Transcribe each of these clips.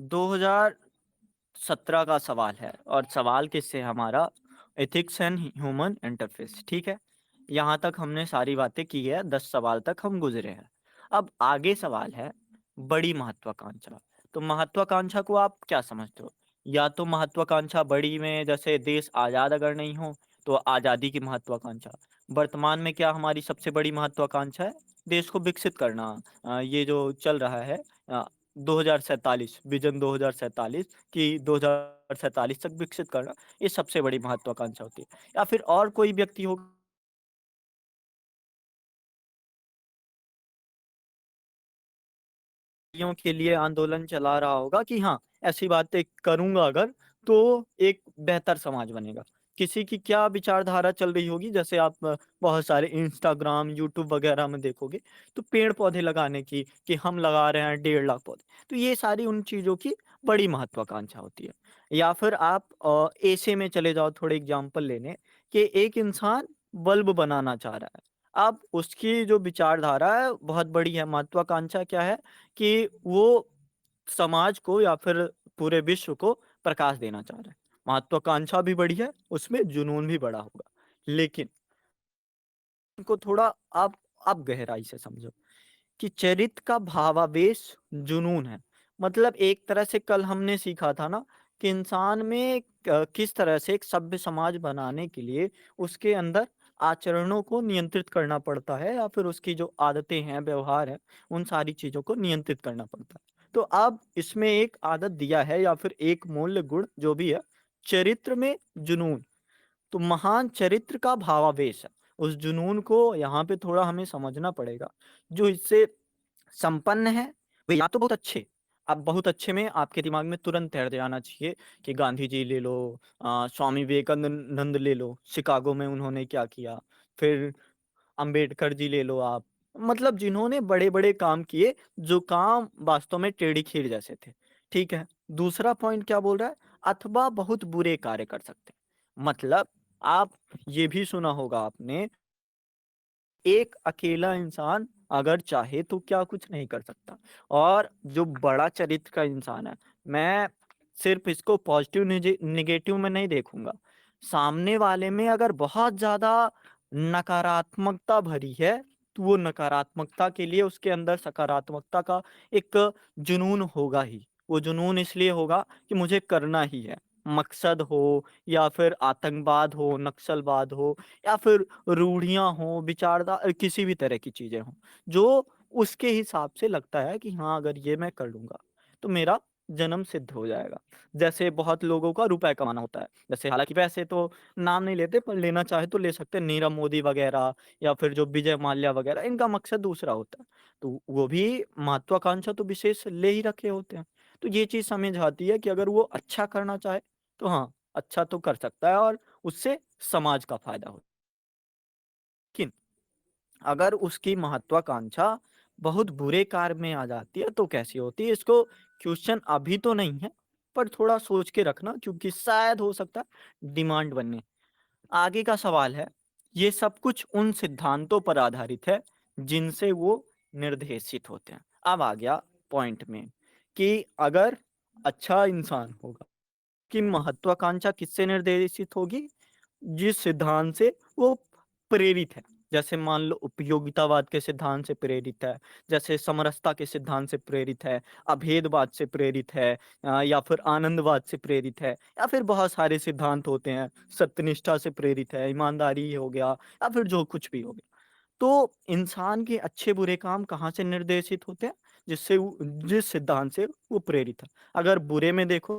2017 का सवाल है और सवाल किससे हमारा एथिक्स एंड ह्यूमन इंटरफेस। ठीक है, यहाँ तक हमने सारी बातें की है, 10 सवाल तक हम गुजरे हैं। अब आगे सवाल है बड़ी महत्वाकांक्षा। तो महत्वाकांक्षा को आप क्या समझते हो? या तो महत्वाकांक्षा बड़ी में जैसे देश आज़ाद अगर नहीं हो तो आज़ादी की महत्वाकांक्षा। वर्तमान में क्या हमारी सबसे बड़ी महत्वाकांक्षा है? देश को विकसित करना। ये जो चल रहा है 2047 विजन 2047 कि 2047 तक विकसित करना, ये सबसे बड़ी महत्वाकांक्षा होती है। या फिर और कोई व्यक्ति हो के लिए आंदोलन चला रहा होगा कि हाँ, ऐसी बातें करूँगा अगर तो एक बेहतर समाज बनेगा। किसी की क्या विचारधारा चल रही होगी, जैसे आप बहुत सारे इंस्टाग्राम, यूट्यूब वगैरह में देखोगे तो पेड़-पौधे लगाने की कि हम लगा रहे हैं 1.5 लाख पौधे। तो ये सारी उन चीज़ों की बड़ी महत्वाकांक्षा होती है। या फिर आप ऐसे में चले जाओ थोड़े एग्ज़ाम्पल लेने कि एक इंसान बल्ब बनाना चाह रहा है। अब उसकी जो विचारधारा है बहुत बड़ी है, महत्वाकांक्षा क्या है कि वो समाज को या फिर पूरे विश्व को प्रकाश देना चाह रहा है। महत्वाकांक्षा भी बड़ी है, उसमें जुनून भी बड़ा होगा। लेकिन इनको थोड़ा आप गहराई से समझो कि चरित्र का भावावेश जुनून है। मतलब एक तरह से कल हमने सीखा था ना कि इंसान में किस तरह से एक सभ्य समाज बनाने के लिए उसके अंदर आचरणों को नियंत्रित करना पड़ता है या फिर उसकी जो आदतें हैं, व्यवहार है, उन सारी चीज़ों को नियंत्रित करना पड़ता है। तो अब इसमें एक आदत दिया है या फिर एक मूल्य गुण जो भी है, चरित्र में जुनून। तो महान चरित्र का भावावेश है। उस जुनून को यहाँ पे थोड़ा हमें समझना पड़ेगा। जो इससे संपन्न है, वे या तो बहुत अच्छे, अब बहुत अच्छे में आपके दिमाग में तुरंत तैर जाना चाहिए कि गांधी जी ले लो, स्वामी विवेकानंद ले लो, शिकागो में उन्होंने क्या किया, फिर अंबेडकर जी ले लो आप। मतलब जिन्होंने बड़े-बड़े काम किए, जो काम वास्तव में टेढ़ी खीर जैसे थे, ठीक है? दूसरा पॉइंट क्या बोल रहा है? अथवा बहुत बुरे कार्य कर सकते हैं। मतलब आप ये भी सुना होगा आपने, एक अकेला इंसान अगर चाहे तो क्या कुछ नहीं कर सकता। और जो बड़ा चरित्र का इंसान है, मैं सिर्फ़ इसको पॉज़िटिव नेगेटिव में नहीं देखूँगा। सामने वाले में अगर बहुत ज़्यादा नकारात्मकता भरी है, तो वो नकारात्मकता के लिए उसके अंदर सकारात्मकता का एक जुनून होगा ही। वो जुनून इसलिए होगा कि मुझे करना ही है। मकसद हो या फिर आतंकवाद हो, नक्सलवाद हो या फिर रूढ़ियाँ हों, किसी भी तरह की चीज़ें हों, जो उसके हिसाब से लगता है कि हाँ, अगर ये मैं कर लूँगा, तो मेरा जन्म सिद्ध हो जाएगा। जैसे बहुत लोगों का रुपए कमाना होता है, जैसे हालाँकि वैसे तो नाम नहीं लेते, पर लेना चाहे तो ले सकते हैं, नीरव मोदी वगैरह या फिर जो विजय माल्या वगैरह, इनका मकसद दूसरा होता है। तो वो भी महत्वाकांक्षा तो विशेष ले ही रखे होते हैं। तो ये चीज़ समझ आती है कि अगर वो अच्छा करना चाहे, तो हाँ, अच्छा तो कर सकता है और उससे समाज का फ़ायदा हो। लेकिन अगर उसकी महत्वाकांक्षा बहुत बुरे कार्य में आ जाती है तो कैसी होती है? इसको क्वेश्चन अभी तो नहीं है, पर थोड़ा सोच के रखना क्योंकि शायद हो सकता है डिमांड बनने। आगे का सवाल है, ये सब कुछ उन सिद्धांतों पर आधारित है जिनसे वो निर्देशित होते हैं। अब आ गया पॉइंट में कि अगर अच्छा इंसान होगा की महत्वाकांक्षा किससे निर्देशित होगी? जिस सिद्धांत से वो प्रेरित है। जैसे मान लो उपयोगितावाद के सिद्धांत से प्रेरित है, जैसे समरसता के सिद्धांत से प्रेरित है, अभेदवाद से प्रेरित है, या फिर आनंदवाद से प्रेरित है या फिर बहुत सारे सिद्धांत होते हैं, सत्यनिष्ठा से प्रेरित है, ईमानदारी हो गया या फिर जो कुछ भी हो गया। तो इंसान के अच्छे-बुरे काम कहाँ से निर्देशित होते हैं? जिस सिद्धांत से वो प्रेरित है। अगर बुरे में देखो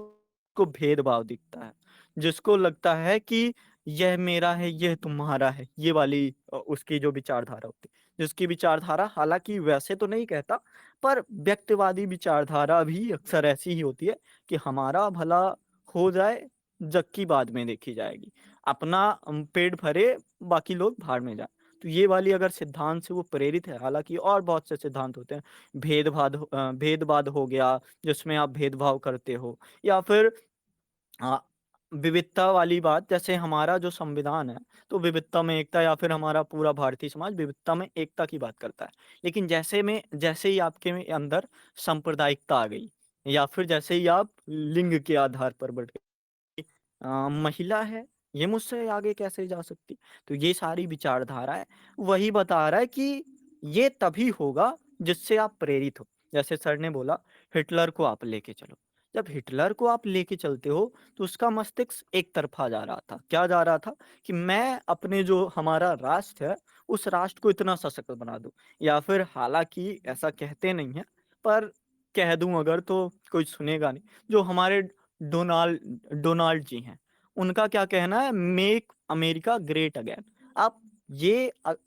को भेदभाव दिखता है, जिसको लगता है कि यह मेरा है, यह तुम्हारा है, ये वाली उसकी जो विचारधारा होती है। जिसकी विचारधारा हालाँकि वैसे तो नहीं कहता, पर व्यक्तिवादी विचारधारा भी अक्सर ऐसी ही होती है कि हमारा भला हो जाए, जग की बाद में देखी जाएगी। अपना पेट भरे, बाकी लोग भाड़ में जाएँ। तो ये वाली अगर सिद्धांत से वो प्रेरित है, हालाँकि और बहुत से सिद्धांत होते हैं, भेदवाद हो गया, जिसमें आप भेदभाव करते हो या फिर अ, विविधता वाली बात, जैसे हमारा जो संविधान है, तो विविधता में एकता या फिर हमारा पूरा भारतीय समाज विविधता में एकता की बात करता है। लेकिन जैसे ही आपके में अंदर सांप्रदायिकता आ गई, या फिर जैसे ही आप लिंग के आधार पर बढ़ महिला है, ये मुझसे आगे कैसे जा सकती? तो ये सारी विचारधाराएँ वही बता रहा है कि ये तभी होगा जिससे आप प्रेरित हो। जैसे सर ने बोला हिटलर को आप लेके चलो। जब हिटलर को आप लेके चलते हो तो उसका मस्तिष्क एक तरफ़ा जा रहा था। क्या जा रहा था? कि मैं अपने जो हमारा राष्ट्र है, उस राष्ट्र को इतना सशक्त बना दूँ या फिर हालाँकि ऐसा कहते नहीं हैं, पर कह दूँ अगर तो कोई सुनेगा नहीं। जो हमारे डोनाल्ड डोनाल्ड जी हैं, उनका क्या कहना है मेक अमेरिका ग्रेट अगेन। आप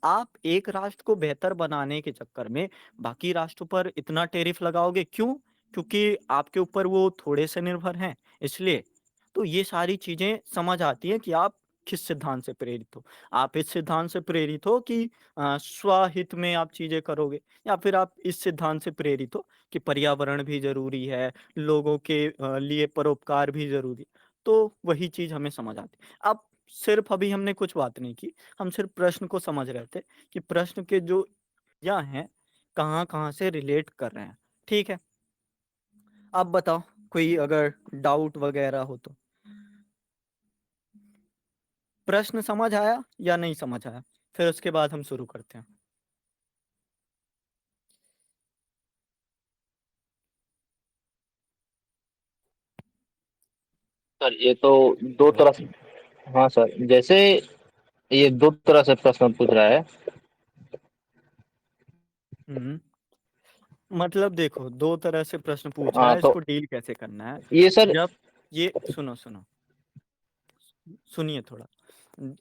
आप एक राष्ट्र को बेहतर बनाने के चक्कर में बाकी राष्ट्रों पर इतना टैरिफ लगाओगे क्यों? क्योंकि आपके ऊपर वो थोड़े से निर्भर हैं, इसलिए। तो ये सारी चीज़ें समझ आती हैं कि आप किस सिद्धांत से प्रेरित हो। आप इस सिद्धांत से प्रेरित हो कि स्वहित में आप चीज़ें करोगे या फिर आप इस सिद्धांत से प्रेरित हो कि पर्यावरण भी ज़रूरी है, लोगों के लिए परोपकार भी ज़रूरी है। तो वही चीज़ हमें समझ आती है। अब सिर्फ़ अभी हमने कुछ बात नहीं की, हम सिर्फ़ प्रश्न को समझ रहे थे कि प्रश्न के जो या हैं, कहाँ-कहाँ से रिलेट कर रहे हैं। ठीक है? आप बताओ कोई अगर डाउट वग़ैरह हो तो? प्रश्न समझ आया या नहीं समझ आया? फिर उसके बाद हम शुरू करते हैं। सर ये तो दो तरह से, हाँ सर, जैसे ये दो तरह से प्रश्न पूछ रहा है। हुँ। मतलब देखो 2 तरह से प्रश्न पूछ रहा हाँ है, तो इसको डील कैसे करना है? ये सर, जब ये सुनो, सुनिए थोड़ा।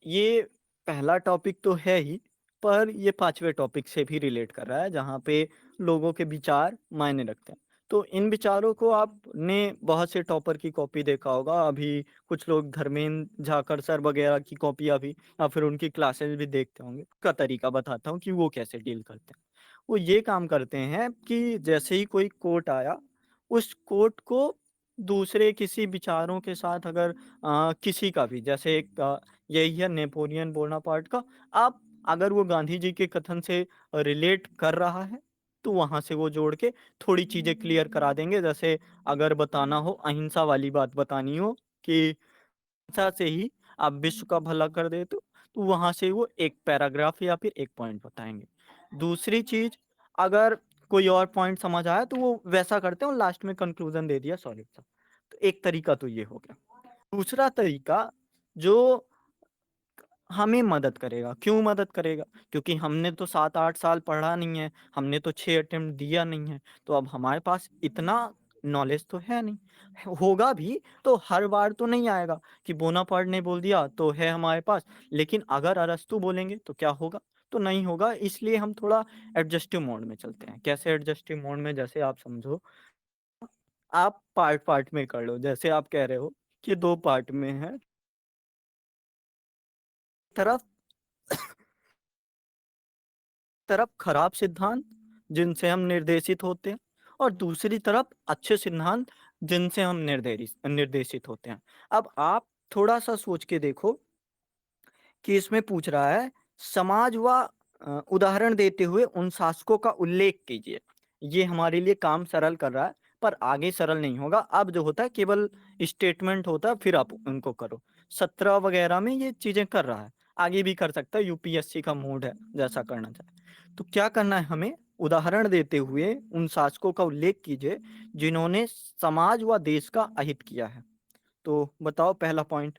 ये पहला टॉपिक तो है ही, पर ये 5वें टॉपिक से भी रिलेट कर रहा है, जहाँ पे लोगों के विचार मायने रखते हैं। तो इन विचारों को आपने बहुत से टॉपर की कॉपी देखा होगा, अभी कुछ लोग धर्मेंद्र झाकड़ सर वगैरह की कॉपियाँ भी या फिर उनकी क्लासेस भी देखते होंगे। का तरीका बताता हूँ कि वो कैसे डील करते हैं। वो ये काम करते हैं कि जैसे ही कोई कोट आया, उस कोट को दूसरे किसी विचारों के साथ अगर किसी का भी जैसे एक यही है नेपोलियन बोनापार्ट का, आप अगर वो गांधी जी के कथन से रिलेट कर रहा है, तो वहाँ से वो जोड़ के थोड़ी चीज़ें क्लियर करा देंगे। जैसे अगर बताना हो अहिंसा वाली बात बतानी हो कि अहिंसा से ही आप विश्व का भला कर देते हो, तो वहाँ से वो एक पैराग्राफ या फिर एक पॉइंट बताएँगे। दूसरी चीज़, अगर कोई और पॉइंट समझ आया तो वो वैसा करते हैं और लास्ट में कंक्लूज़न दे दिया सॉलिड सा। तो एक तरीका तो ये हो गया। दूसरा तरीका जो हमें मदद करेगा, क्यों मदद करेगा? क्योंकि हमने तो 7-8 साल पढ़ा नहीं है, हमने तो 6 अटेम्प्ट दिया नहीं है, तो अब हमारे पास इतना नॉलेज तो है नहीं। होगा भी तो हर बार तो नहीं आएगा कि बोनापार्ट ने बोल दिया तो है हमारे पास, लेकिन अगर अरस्तू बोलेंगे तो क्या होगा? तो नहीं होगा, इसलिए हम थोड़ा एडजस्टिव मोड में चलते हैं। कैसे एडजस्टिव मोड में? जैसे आप समझो, आप पार्ट-पार्ट में कर लो, जैसे आप कह रहे हो कि 2 पार्ट में है, तरफ तरफ खराब सिद्धांत जिनसे हम निर्देशित होते हैं और दूसरी तरफ अच्छे सिद्धांत जिनसे हम निर्देशित होते हैं। अब आप थोड़ा-सा सोच के देखो कि इसमें पूछ रहा है समाज व उदाहरण देते हुए उन शासकों का उल्लेख कीजिए। ये हमारे लिए काम सरल कर रहा है, पर आगे सरल नहीं होगा। अब जो होता है केवल स्टेटमेंट होता है, फिर आप उनको करो। 17 वगैरह में ये चीज़ें कर रहा है, आगे भी कर सकता है, यूपीएससी का मूड है, जैसा करना चाहे। तो क्या करना है हमें? उदाहरण देते हुए उन शासकों का उल्लेख कीजिए, जिन्होंने समाज व देश का अहित किया है। तो बताओ पहला पॉइंट,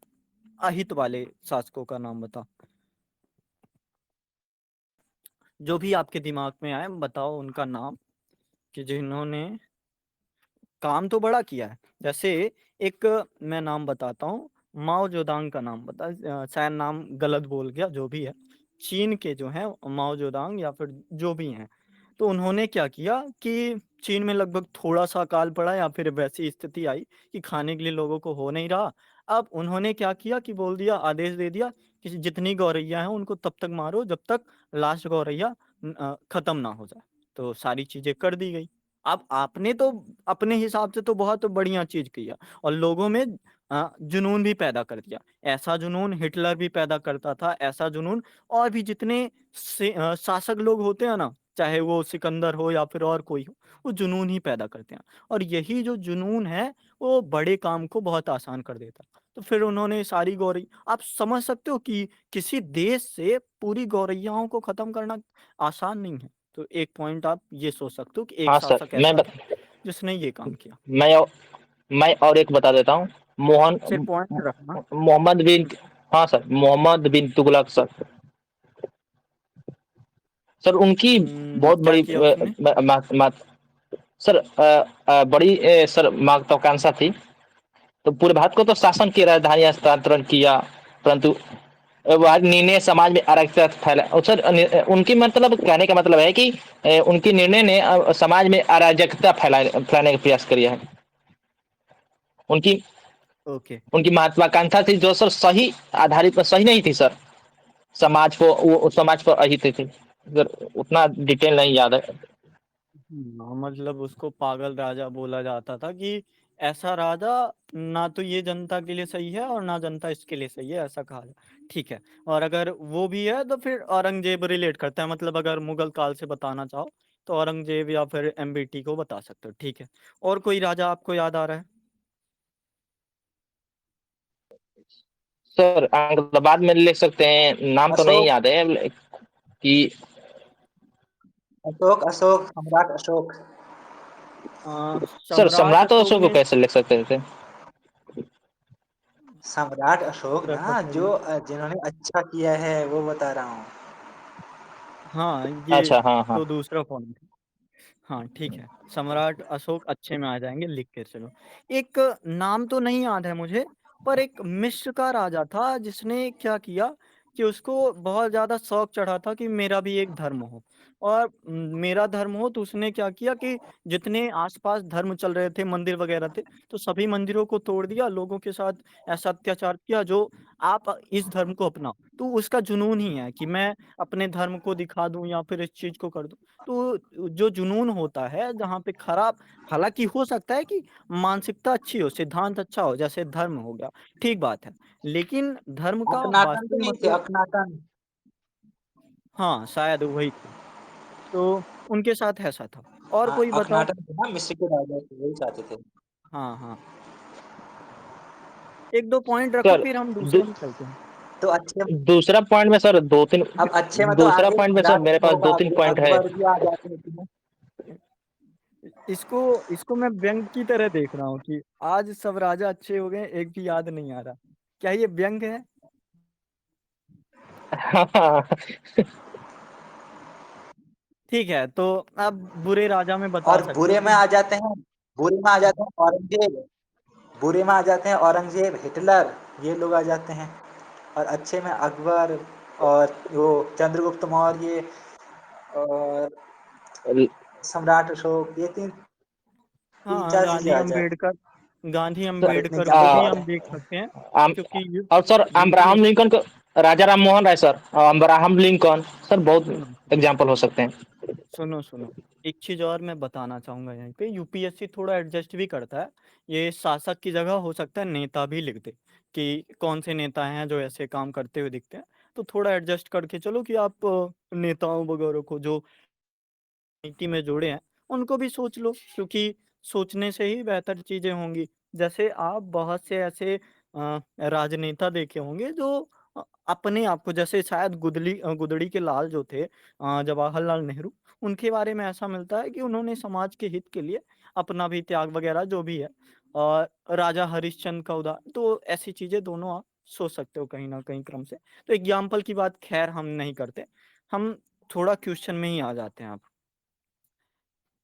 अहित वाले शासकों का नाम बताओ। जो भी आपके दिमाग में आए बताओ उनका नाम कि जिन्होंने काम तो बड़ा किया है। जैसे एक मैं नाम बताता हूँ, माओ ज़ेडुंग का नाम शायद नाम गलत बोल गया, जो भी है। चीन के जो हैं माओ ज़ेडुंग या फिर जो भी हैं, तो उन्होंने क्या किया कि चीन में लगभग थोड़ा-सा अकाल पड़ा या फिर वैसी स्थिति आई कि खाने के लिए लोगों को हो नहीं रहा। अब उन्होंने क्या किया कि बोल दिया, आदेश दे दिया कि जितनी गौरैया हैं उनको तब तक मारो जब तक लास्ट गौरैया खत्म ना हो जाए। तो सारी चीज़ें कर दी गई। अब आपने तो अपने हिसाब से तो बहुत बढ़िया चीज़ किया और लोगों में जुनून भी पैदा कर दिया। ऐसा जुनून हिटलर भी पैदा करता था, ऐसा जुनून और भी जितने शासक लोग होते हैं ना, चाहे वो सिकंदर हो या फिर और कोई हो, वो जुनून ही पैदा करते हैं। और यही जो जुनून है, वो बड़े काम को बहुत आसान कर देता। तो फिर उन्होंने सारी गौरई, आप समझ सकते हो कि किसी देश से पूरी गौरैयाओं को खत्म करना आसान नहीं है। तो एक पॉइंट आप ये सोच सकते हो कि एक हाँ सर, शासक ऐसा था जिसने ये काम किया। मैं मैं और एक बता देता हूँ। सिर्फ पॉइंट रखना। मोहम्मद बिन, हाँ सर, मोहम्मद बिन तुगलक सर। सर उनकी बहुत क्या बड़ी किया उसने? सर बड़ी सर महत्वाकांक्षा थी। तो पूरे भारत को तो शासन की राजधानी हस्तांतरण किया, परंतु वह निर्णय समाज में अराजकता फैला। और सर उनकी मतलब कहने का मतलब है कि उनकी निर्णय ने समाज में अराजकता फैलाने का प्रयास किया है। उनकी ओके। उनकी महत्वाकांक्षा थी जो सर सही आधारित पर सही नहीं थी सर। समाज को वो समाज पर अहित थी सर। उतना डिटेल नहीं याद है। मतलब उसको पागल राजा बोला जाता था कि ऐसा राजा ना तो ये जनता के लिए सही है और ना जनता इसके लिए सही है, ऐसा कहा जाए। ठीक है। और अगर वो भी है तो फिर औरंगजेब रिलेट करता है, मतलब अगर मुगल काल से बताना चाहो तो औरंगजेब या फिर एमबीटी को बता सकते हो। ठीक है। और कोई राजा आपको याद आ रहा है? सर बाद में लिख सकते हैं, नाम तो नहीं अशोक। याद है कि अशोक अशोक सम्राट अशोक। सर सम्राट सम्राट अशोक अशोक को ने कैसे लिख सकते थे? सम्राट अशोक पूरा ना, पता जो नहीं। जिन्होंने अच्छा किया है वो बता रहा हूँ। हाँ, ये अच्छा, हाँ हाँ। तो दूसरा पॉइंट। हाँ ठीक है, सम्राट अशोक अच्छे में आ जाएंगे, लिख के चलो। एक नाम तो नहीं याद है मुझे, पर एक मिस्र का राजा था जिसने क्या किया कि उसको बहुत ज्यादा शौक चढ़ा था कि मेरा भी एक धर्म हो। और मेरा धर्म हो, तो उसने क्या किया कि जितने आसपास धर्म चल रहे थे, मंदिर वगैरह थे, तो सभी मंदिरों को तोड़ दिया, लोगों के साथ ऐसा अत्याचार किया जो आप इस धर्म को अपनाओ। तो उसका जुनून ही है कि मैं अपने धर्म को दिखा दूं या फिर इस चीज को कर दूं। तो जो जुनून होता है जहाँ पे खराब, हालांकि हो सकता है कि मानसिकता अच्छी हो, सिद्धांत अच्छा हो, जैसे धर्म हो गया, ठीक बात है, लेकिन धर्म का अखनाटन तो वास्तविक नहीं थे, मतलब, अखनाटन। हाँ शायद वही थे। तो उनके साथ ऐसा था। और हाँ, कोई बताओ। अखनाटन थे ना मिस्र के राजा, वही चाहते थे। हाँ हाँ, एक दो पॉइंट रखो सर फिर हम दू, दूसरे में चलते हैं। तो अच्छे, दूसरा पॉइंट में सर दो तीन, अब अच्छे में तो दूसरा आगे पॉइंट में सर सम्राट मेरे पास अशोक दो आ तीन गए, पॉइंट है। अकबर भी आ जाते हैं इसमें। इसको इसको मैं व्यंग की तरह देख रहा हूँ कि आज सब राजा अच्छे हो गए, एक भी याद नहीं आ रहा। क्या ये व्यंग है? ठीक है, तो अब बुरे राजा में बता और सकते हो बुरे कि में आ जाते हैं, बुरे में आ जाते हैं औरंगजेब, बुरे में आ जाते हैं औरंगजेब, हिटलर, ये लोग आ जाते हैं। और अच्छे में अकबर और वो चंद्रगुप्त मौर्य और सम्राट अशोक, ये तीन तीन हाँ, चार चीजें आ जाए। गांधी और इतने अम्बेडकर को ज्यादा भी याद हम है। देख सकते हैं, आम, क्योंकि और सर यूपीएस। अब्राहम लिंकन को, राजा Ram Mohan Roy sir, Abraham Lincoln sir, बहुत सुनो एग्जाम्पल हो सकते हैं। सुनो सुनो, एक चीज और मैं बताना चाहूंगा यहाँ पे, यूपीएससी थोड़ा एडजस्ट भी करता है। ये शासक की जगह हो सकता है नेता भी लिख दे कि कौन से नेता हैं जो ऐसे काम करते हुए दिखते हैं। तो थोड़ा एडजस्ट करके चलो कि आप नेताओं वगैरह को जो नीति में जोड़े हैं उनको भी सोच लो, क्योंकि सोचने से ही बेहतर चीजें होंगी। जैसे आप बहुत से ऐसे राजनेता देखे होंगे जो अपने आप को, जैसे शायद गुदड़ी के लाल जो थे, जवाहरलाल नेहरू, उनके बारे में ऐसा मिलता है कि उन्होंने समाज के हित के लिए अपना भी त्याग वगैरह जो भी है। और राजा हरिश्चंद्र का उदाहरण, तो ऐसी चीजें दोनों आप सोच सकते हो कहीं ना कहीं क्रम से। तो एग्जाम्पल की बात खैर हम नहीं करते, हम थोड़ा क्वेश्चन में ही आ जाते हैं। आप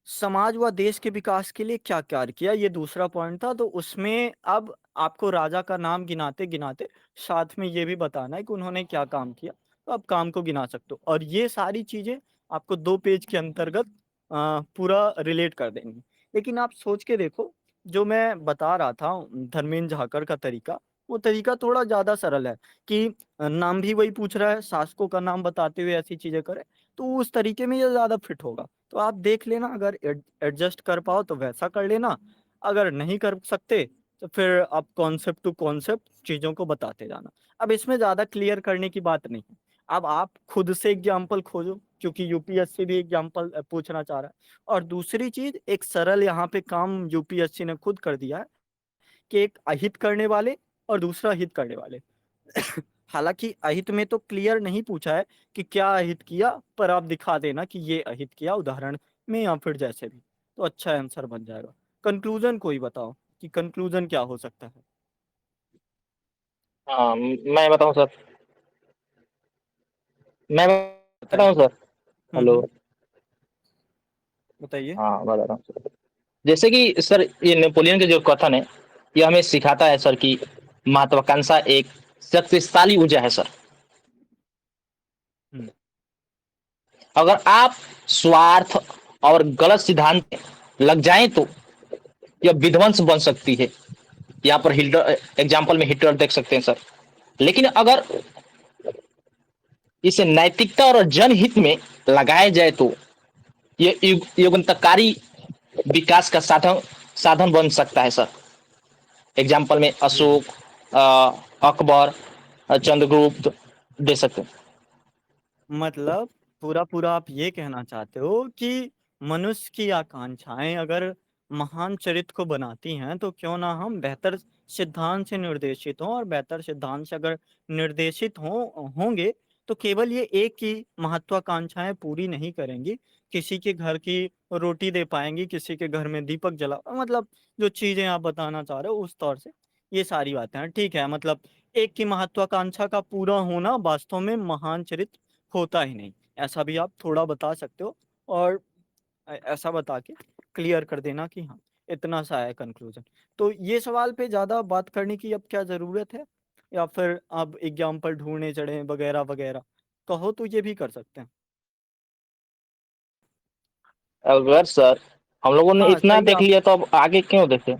समाज व देश के विकास के लिए क्या कार्य किया, ये दूसरा पॉइंट था। तो उसमें अब आपको राजा का नाम गिनाते गिनाते साथ में ये भी बताना है कि उन्होंने क्या काम किया, तो आप काम को गिना सकते हो। और ये सारी चीजें आपको 2 पेज के अंतर्गत पूरा रिलेट कर देंगी। लेकिन आप सोच के देखो, जो मैं बता रहा था धर्मेंद्र झाकड़ का तरीका, वो तरीका थोड़ा ज्यादा सरल है कि नाम भी वही पूछ रहा है, शासकों का नाम बताते हुए ऐसी चीजें करे, तो उस तरीके में ये ज्यादा फिट होगा। तो आप देख लेना, अगर एडजस्ट कर पाओ तो वैसा कर लेना, अगर नहीं कर सकते तो फिर आप कॉन्सेप्ट टू कॉन्सेप्ट चीज़ों को बताते जाना। अब इसमें ज़्यादा क्लियर करने की बात नहीं है। अब आप खुद से एग्ज़ाम्पल खोजो, क्योंकि यूपीएससी भी एग्ज़ाम्पल पूछना चाह रहा है। और दूसरी चीज़, एक सरल यहाँ पे काम यूपीएससी ने खुद कर दिया है कि एक अहित करने वाले और दूसरा हित करने वाले। हालाँकि अहित में तो क्लियर नहीं पूछा है कि क्या अहित किया, पर आप दिखा देना कि ये अहित किया उदाहरण में या फिर जैसे भी, तो अच्छा आंसर बन जाएगा। कंक्लूज़न कोई बताओ कि कंक्लूज़न क्या हो सकता है? हाँ, मैं बताऊँ सर? मैं बताइए। बताऊँ सर? हेलो? हुँ। बताइए। हाँ, बता रहा हूँ सर। जैसे कि सर ये नेपोलियन का जो कथन है, ये हमें सिखाता है सर कि महत्वाकांक्षा एक शक्तिशाली ऊर्जा है सर। हुँ। अगर आप स्वार्थ और गलत सिद्धांत में लग जाएँ तो यह विध्वंस बन सकती है। यहाँ पर हिटलर एग्ज़ाम्पल में हिटलर देख सकते हैं सर। लेकिन अगर इसे नैतिकता और जनहित में लगाया जाए तो ये युगांतकारी विकास का साधन साधन बन सकता है सर। एग्जाम्पल में जी, जी। अशोक, अकबर, चंद्रगुप्त दे सकते हैं। मतलब पूरा-पूरा आप ये कहना चाहते हो कि मनुष्य की आकांक्षाएँ अगर महान चरित्र को बनाती हैं, तो क्यों ना हम बेहतर सिद्धांत से निर्देशित हों, और बेहतर सिद्धांत से अगर निर्देशित होंगे, तो केवल ये एक की महत्वाकांक्षाएँ पूरी नहीं करेंगी, किसी के घर की रोटी दे पाएँगी, किसी के घर में दीपक जला, मतलब जो चीज़ें आप बताना चाह रहे हो उस तौर से, ये सारी बातें हैं। ठीक है, मतलब एक की महत्वाकांक्षा का पूरा होना वास्तव में महान चरित्र होता ही नहीं। ऐसा भी आप थोड़ा बता सकते हो, और ऐसा बता के क्लियर कर देना कि हाँ, इतना सा है कंक्लूज़न। तो ये सवाल पे ज़्यादा बात करने की अब क्या ज़रूरत है? या फिर आप एग्ज़ाम्पल ढूँढने चलें वगैरह-वगैरह? कहो तो ये भी कर सकते हैं। अगर सर हम लोगों ने हाँ, इतना सही देख आप लिया तो अब आगे क्यों देखें?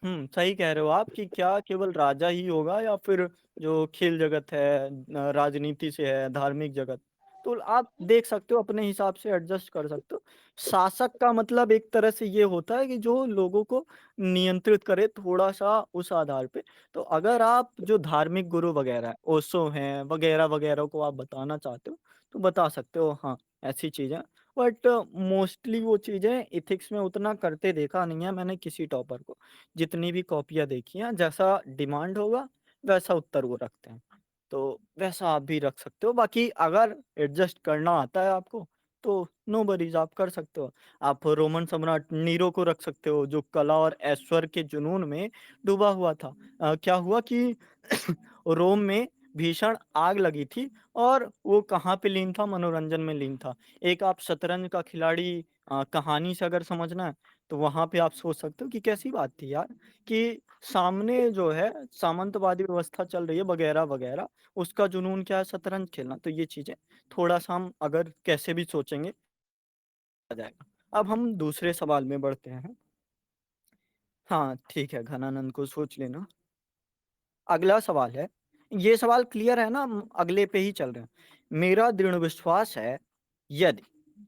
सही कह रहे हो आप कि क्या केवल राजा ही होगा, या फिर जो खेल जगत है, राजनीति से है, धार्मिक जगत, तो आप देख सकते हो, अपने हिसाब से एडजस्ट कर सकते हो। शासक का मतलब एक तरह से ये होता है कि जो लोगों को नियंत्रित करे थोड़ा-सा उस आधार पे। तो अगर आप जो धार्मिक गुरु वगैरह हैं, ओशो हैं, वगैरह-वगैरह को आप बताना चाहते हो, तो बता सकते हो, हाँ, ऐसी चीज़ें। बट मोस्टली वो चीज़ें एथिक्स में उतना करते देखा नहीं है मैंने किसी टॉपर को। जितनी भी कॉपियाँ देखी हैं, जैसा डिमांड होगा, वैसा उत्तर वो रखते हैं। तो वैसा आप भी रख सकते हो। बाकी अगर एडजस्ट करना आता है आपको, तो नो वरीज़, आप कर सकते हो। आप रोमन सम्राट नीरो को रख सकते हो, जो कला और ऐश्वर्य के जुनून में डूबा हुआ था। क्या हुआ कि रोम में भीषण आग लगी थी, और वो कहाँ पे लीन था? मनोरंजन में लीन था। एक आप शतरंज का खिलाड़ी कहानी से अगर समझना है, तो वहाँ पे आप सोच सकते हो कि कैसी बात थी यार, कि सामने जो है सामंतवादी व्यवस्था चल रही है वगैरह-वगैरह, उसका जुनून क्या है? शतरंज खेलना। तो ये चीज़ें थोड़ा-सा हम अगर कैसे भी सोचेंगे, आ जाएगा। अब हम दूसरे सवाल में बढ़ते हैं। हाँ, ठीक है, घनानंद को सोच लेना। अगला सवाल है, ये सवाल क्लियर है ना? हम अगले पे ही चल रहे हैं। मेरा दृढ़ विश्वास है, यदि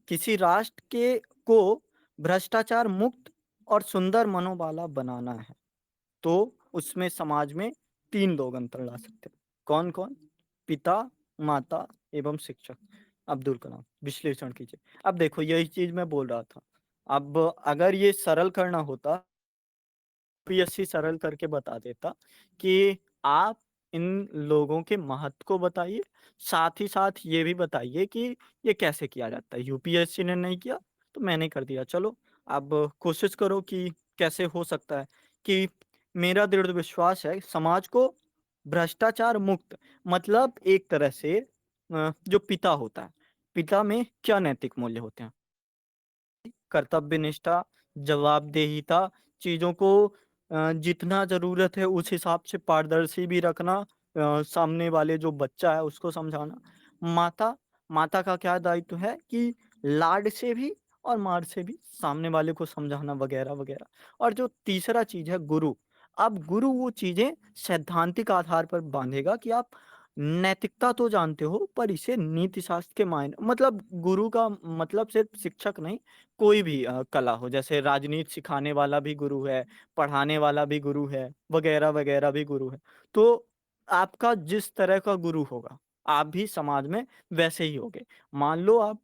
किसी राष्ट्र के को भ्रष्टाचार मुक्त और सुंदर मनोवाला बनाना है, तो उसमें समाज में 3 लोग अंतर ला सकते हैं। कौन-कौन? पिता, माता एवं शिक्षक। अब्दुल कलाम, विश्लेषण कीजिए। अब देखो, यही चीज़ मैं बोल रहा था। अब अगर ये सरल करना होता, यूपीएससी सरल करके बता देता कि आप इन लोगों के महत्व को बताइए, साथ ही साथ ये भी बताइए कि ये कैसे किया जाता है। यूपीएससी ने नहीं किया, तो मैंने कर दिया। चलो, अब कोशिश करो कि कैसे हो सकता है कि मेरा दृढ़ विश्वास है समाज को भ्रष्टाचार मुक्त, मतलब एक तरह से जो पिता होता है, पिता में क्या नैतिक मूल्य होते हैं? कर्तव्यनिष्ठा, जवाबदेहिता, चीज़ों को जितना ज़रूरत है उस हिसाब से पारदर्शी भी रखना, सामने वाले जो बच्चा है उसको समझाना। माता, माता का क्या दायित्व है कि लाड से भी और मार से भी सामने वाले को समझाना वगैरह-वगैरह। और जो तीसरा चीज़ है गुरु, अब गुरु वो चीज़ें सैद्धांतिक आधार पर बाँधेगा कि आप नैतिकता तो जानते हो, पर इसे नीति शास्त्र के मायने मतलब गुरु का मतलब सिर्फ शिक्षक नहीं, कोई भी कला हो, जैसे राजनीति सिखाने वाला भी गुरु है, पढ़ाने वाला भी गुरु है, वगैरह वगैरह भी गुरु है। तो आपका जिस तरह का गुरु होगा, आप भी समाज में वैसे ही होगे। मान लो आप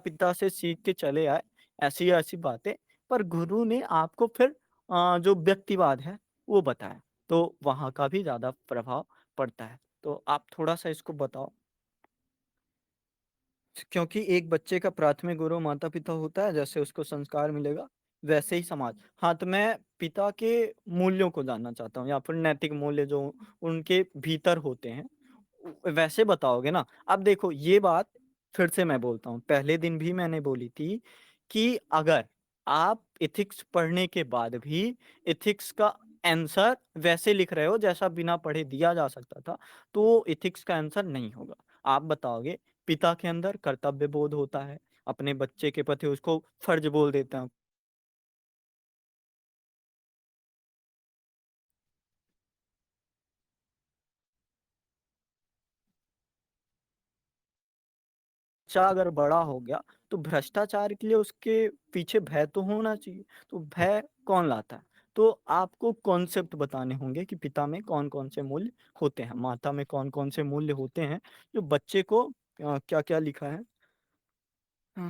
पिता से सीख के चले आए ऐसी-ऐसी बातें, पर गुरु ने आपको फिर जो व्यक्तिवाद है वो बताया, तो वहाँ का भी ज़्यादा प्रभाव पड़ता है। तो आप थोड़ा-सा इसको बताओ? क्योंकि एक बच्चे का प्राथमिक गुरु माता-पिता होता है, जैसे उसको संस्कार मिलेगा, वैसे ही समाज। हाँ, तो मैं पिता के मूल्यों को जानना चाहता हूँ या फिर नैतिक मूल्य जो उनके भीतर होते हैं, वैसे बताओगे ना? अब देखो ये बात फिर से मैं बोलता हूँ, पहले दिन भी मैंने बोली थी कि अगर आप एथिक्स पढ़ने के बाद भी एथिक्स का आंसर वैसे लिख रहे हो जैसा बिना पढ़े दिया जा सकता था, तो एथिक्स का आंसर नहीं होगा। आप बताओगे पिता के अंदर कर्तव्य बोध होता है, अपने बच्चे के प्रति उसको फर्ज बोल देता है। बच्चा अगर बड़ा हो गया, तो भ्रष्टाचार के लिए उसके पीछे भय तो होना चाहिए, तो भय कौन लाता है? तो आपको कॉन्सेप्ट बताने होंगे कि पिता में कौन-कौन से मूल्य होते हैं, माता में कौन-कौन से मूल्य होते हैं, जो बच्चे को क्या-क्या लिखा है? अ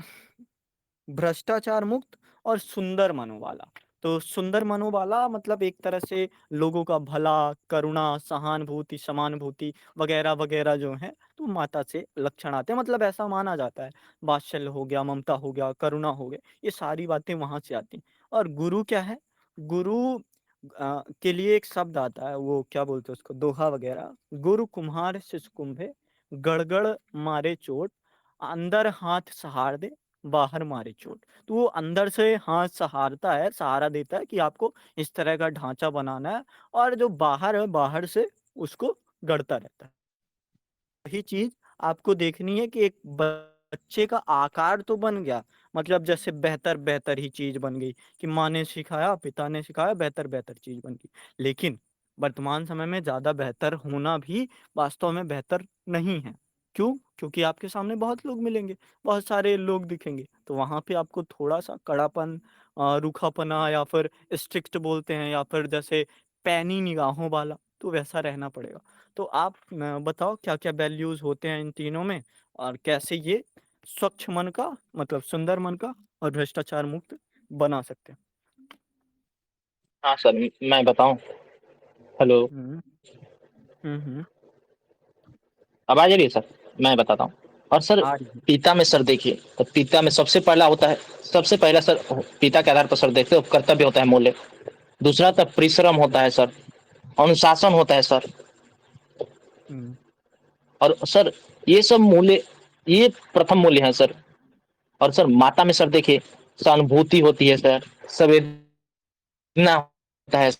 भ्रष्टाचार मुक्त और सुंदर मनोवाला। तो सुंदर मनोवाला मतलब एक तरह से लोगों का भला, करुणा, सहानुभूति, समानुभूति वगैरह-वगैरह जो हैं, तो माता से लक्षण आते हैं। मतलब ऐसा माना जाता है, वात्सल्य हो गया, ममता हो गया, करुणा हो गया, ये सारी बातें वहाँ से आती हैं। और गुरु क्या है? गुरु के लिए एक शब्द आता है, वो क्या बोलते हैं उसको, दोहा वगैरह, गुरु कुम्हार शिष्य कुंभे, गड़गड़ मारे चोट, अंदर हाथ सहार दे, बाहर मारे चोट। तो वो अंदर से हाथ सहारता है, सहारा देता है कि आपको इस तरह का ढाँचा बनाना है, और जो बाहर है, बाहर से उसको गढ़ता रहता है। वही चीज़ आपको देखनी है कि एक बच्चे का आकार तो बन गया, मतलब जैसे बेहतर-बेहतर ही चीज़ बन गई कि माँ ने सिखाया, पिता ने सिखाया, बेहतर-बेहतर चीज़ बन गई। लेकिन वर्तमान समय में ज़्यादा बेहतर होना भी वास्तव में बेहतर नहीं है। क्यों? क्योंकि आपके सामने बहुत लोग मिलेंगे, बहुत सारे लोग दिखेंगे, तो वहाँ पे आपको थोड़ा-सा कड़ापन, रूखापना या फिर स्ट्रिक्ट बोलते हैं या फिर जैसे पैनी निगाहों वाला, तो वैसा रहना पड़ेगा। तो आप बताओ क्या-क्या वैल्यूज़ होते हैं इन तीनों में और कैसे ये स्वच्छ मन का मतलब सुंदर मन का और भ्रष्टाचार मुक्त बना सकते हैं? हाँ सर, मैं बताऊँ? हेलो, हुँ। हुँ, हुँ। आवाज़ आ रही है सर? मैं बताता हूँ। और सर आ रही है। पिता में सर देखिए, तो पिता में सबसे पहला सर पिता के आधार पर सर देखते हो कर्तव्य होता है मूल्य। दूसरा तो परिश्रम होता है सर, अनुशासन होता है सर, हुँ, और सर ये सब मूल्य, ये प्रथम मूल्य हैं सर। और सर माता में सर देखिए सहानुभूति होती है सर, संवेदना होता है,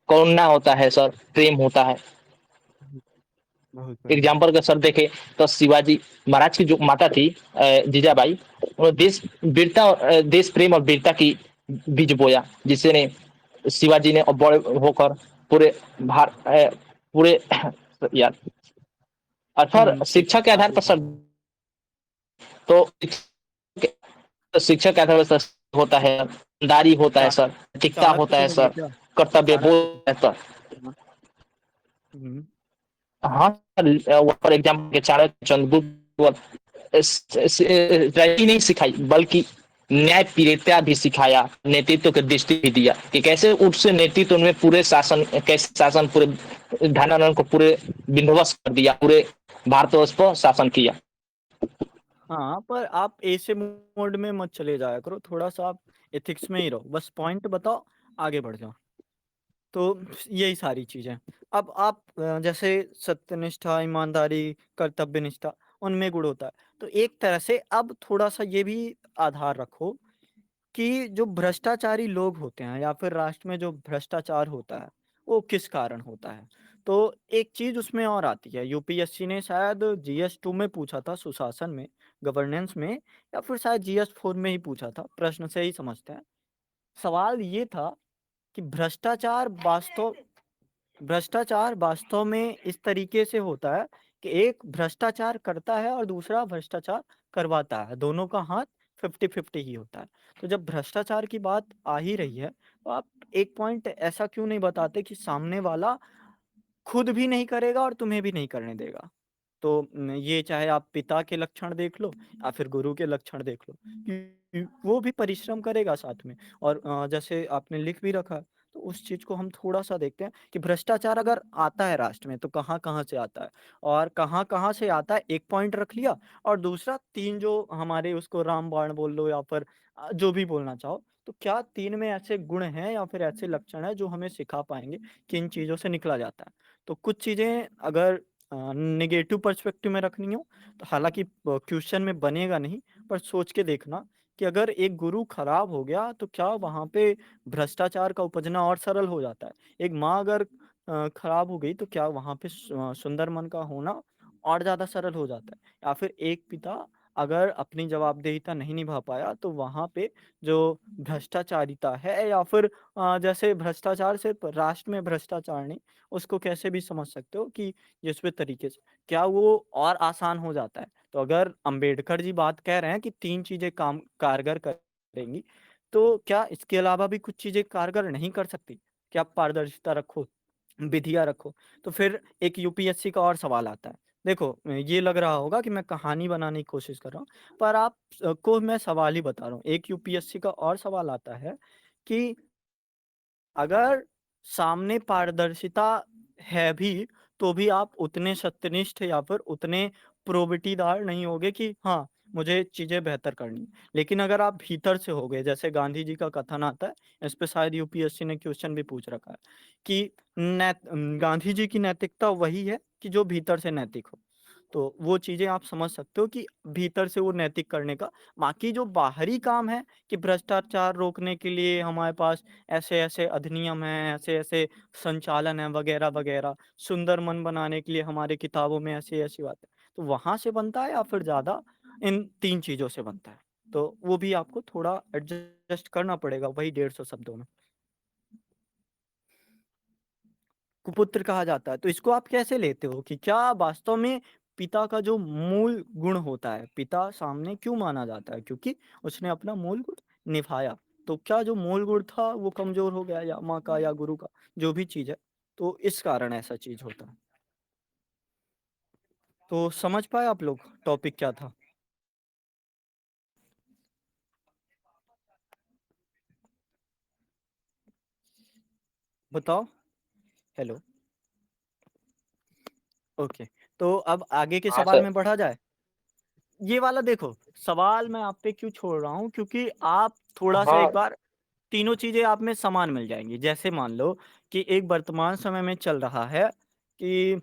करुणा होता है सर, प्रेम होता है। हुँ, बहुत बढ़िया। एग्जाम्पल का सर देखें तो शिवाजी महाराज की जो माता थी जीजाबाई, उन्होंने देश प्रेम और वीरता की बीज बोया, जिससे ने शिवाजी ने बड़े होकर पूरे पूरे यार, और सर हुँ, ठीक शिक्षा है, के आधार आगे पर सर, बढ़ो। तो शिक्षा के आधार पर सर होता है, ईमानदारी होता है सर, नैतिकता चाणक्य होता है सुनोगे सर, क्या? कर्तव्य चाणक्य बोध सुन है सर। हाँ, हुँ, हाँ sir, for example Chanakya, Chandragupta rally नहीं सिखाई, बल्कि न्यायप्रियता भी सिखाया, नेतृत्व की दृष्टि भी दिया कि कैसे उससे नेतृत्व में पूरे शासन, कैसे शासन पूरे धनानंद को पूरे विध्वस्त कर दिया, पूरे भारतवर्ष पर शासन किया। हाँ, पर आप ऐसे मोड में मत चले जाया करो, थोड़ा-सा आप एथिक्स में ही रहो, बस पॉइंट बताओ, आगे बढ़ जाओ। तो यही सारी चीज़ें। अब आप जैसे सत्यनिष्ठा, ईमानदारी, कर्तव्यनिष्ठा उनमें गुण होता है। तो एक तरह से अब थोड़ा-सा ये भी आधार रखो कि जो भ्रष्टाचारी लोग होते हैं या फिर राष्ट्र में जो भ्रष्टाचार होता है, वो किस कारण होता है? तो एक चीज़ उसमें और आती है, यूपीएससी ने शायद जीएस 2 में पूछा था सुशासन में, गवर्नेंस में या फिर शायद जीएस 4 में ही पूछा था, प्रश्न से ही समझते हैं। सवाल ये था कि भ्रष्टाचार वास्तव भ्रष्टाचार वास्तव में इस तरीके से होता है कि एक भ्रष्टाचार करता है और दूसरा भ्रष्टाचार करवाता है। दोनों का हाथ 50-50 ही होता है। तो जब भ्रष्टाचार की बात आ ही रही है, तो आप एक पॉइंट ऐसा क्यों नहीं बताते कि सामने वाला खुद भी नहीं करेगा और तुम्हें भी नहीं करने देगा? तो ये चाहे आप पिता के लक्षण देख लो या फिर गुरु के लक्षण देख लो कि वो भी परिश्रम करेगा साथ में। और जैसे आपने लिख भी रखा है, तो उस चीज़ को हम थोड़ा-सा देखते हैं कि भ्रष्टाचार अगर आता है राष्ट्र में तो कहाँ-कहाँ से आता है और कहाँ-कहाँ से आता है, एक पॉइंट रख लिया। और दूसरा 3 जो हमारे उसको रामबाण बोल लो या फिर जो भी बोलना चाहो, तो क्या 3 में ऐसे गुण हैं या फिर ऐसे लक्षण हैं जो हमें सिखा पाएँगे कि इन चीज़ों से निकला जाता है। तो कुछ चीज़ें अगर नेगेटिव पर्सपेक्टिव में रखनी हो, तो हालाँकि क्वेश्चन में बनेगा नहीं, पर सोच के देखना कि अगर एक गुरु खराब हो गया, तो क्या वहाँ पे भ्रष्टाचार का उपजना और सरल हो जाता है? एक माँ अगर खराब हो गई, तो क्या वहाँ पे सुंदर मन का होना और ज़्यादा सरल हो जाता है? या फिर एक पिता अगर अपनी जवाबदेहिता नहीं निभा पाया, तो वहाँ पे जो भ्रष्टाचारिता है या फिर जैसे भ्रष्टाचार सिर्फ राष्ट्र में भ्रष्टाचार नहीं, उसको कैसे भी समझ सकते हो कि जिस भी तरीके से, क्या वो और आसान हो जाता है? तो अगर अंबेडकर जी बात कह रहे हैं कि 3 चीज़ें काम कारगर करेंगी, तो क्या इसके अलावा भी कुछ चीज़ें कारगर नहीं कर सकती? कि आप पारदर्शिता रखो, विधियाँ रखो। तो फिर एक यूपीएससी का और सवाल आता है। देखो ये लग रहा होगा कि मैं कहानी बनाने की कोशिश कर रहा हूँ, पर आप को मैं सवाल ही बता रहा हूँ। एक यूपीएससी का और सवाल आता है कि अगर सामने पारदर्शिता है भी, तो भी आप उतने सत्यनिष्ठ या फिर उतने प्रोबिटीदार नहीं होगे कि हाँ, मुझे चीज़ें बेहतर करनी है। लेकिन अगर आप भीतर से होगे, जैसे गांधी जी का कथन आता है, इस पे शायद यूपीएससी ने क्वेश्चन भी पूछ रखा है कि गांधी जी की नैतिकता वही है कि जो भीतर से नैतिक हो। तो वो चीज़ें आप समझ सकते हो कि भीतर से वो नैतिक करने का, बाकी जो बाहरी काम है कि भ्रष्टाचार रोकने के लिए हमारे पास ऐसे-ऐसे अधिनियम हैं, ऐसे-ऐसे संचालन है वगैरह-वगैरह, सुंदर मन बनाने के लिए हमारे किताबों में ऐसी-ऐसी बातें। तो वहाँ से बनता है या फिर ज़्यादा इन 3 चीज़ों से बनता है? तो वो भी आपको थोड़ा एडजस्ट करना पड़ेगा वही 150 शब्दों में। कुपुत्र कहा जाता है, तो इसको आप कैसे लेते हो कि क्या वास्तव में पिता का जो मूल गुण होता है, पिता सामने क्यों माना जाता है? क्योंकि उसने अपना मूल गुण निभाया। तो क्या जो मूल गुण था वो कमज़ोर हो गया या माँ का या गुरु का, जो भी चीज़ है, तो इस कारण ऐसा चीज़ होता है। तो समझ पाए आप लोग टॉपिक क्या था? बताओ? Hello, okay. तो अब आगे के हाँ सवाल सर। में बढ़ा जाए? ये वाला देखो, सवाल मैं आप पे क्यों छोड़ रहा हूँ क्योंकि आप थोड़ा-सा हाँ एक बार तीनों चीज़ें आप में समान मिल जाएँगी। जैसे मान लो कि एक वर्तमान समय में चल रहा है कि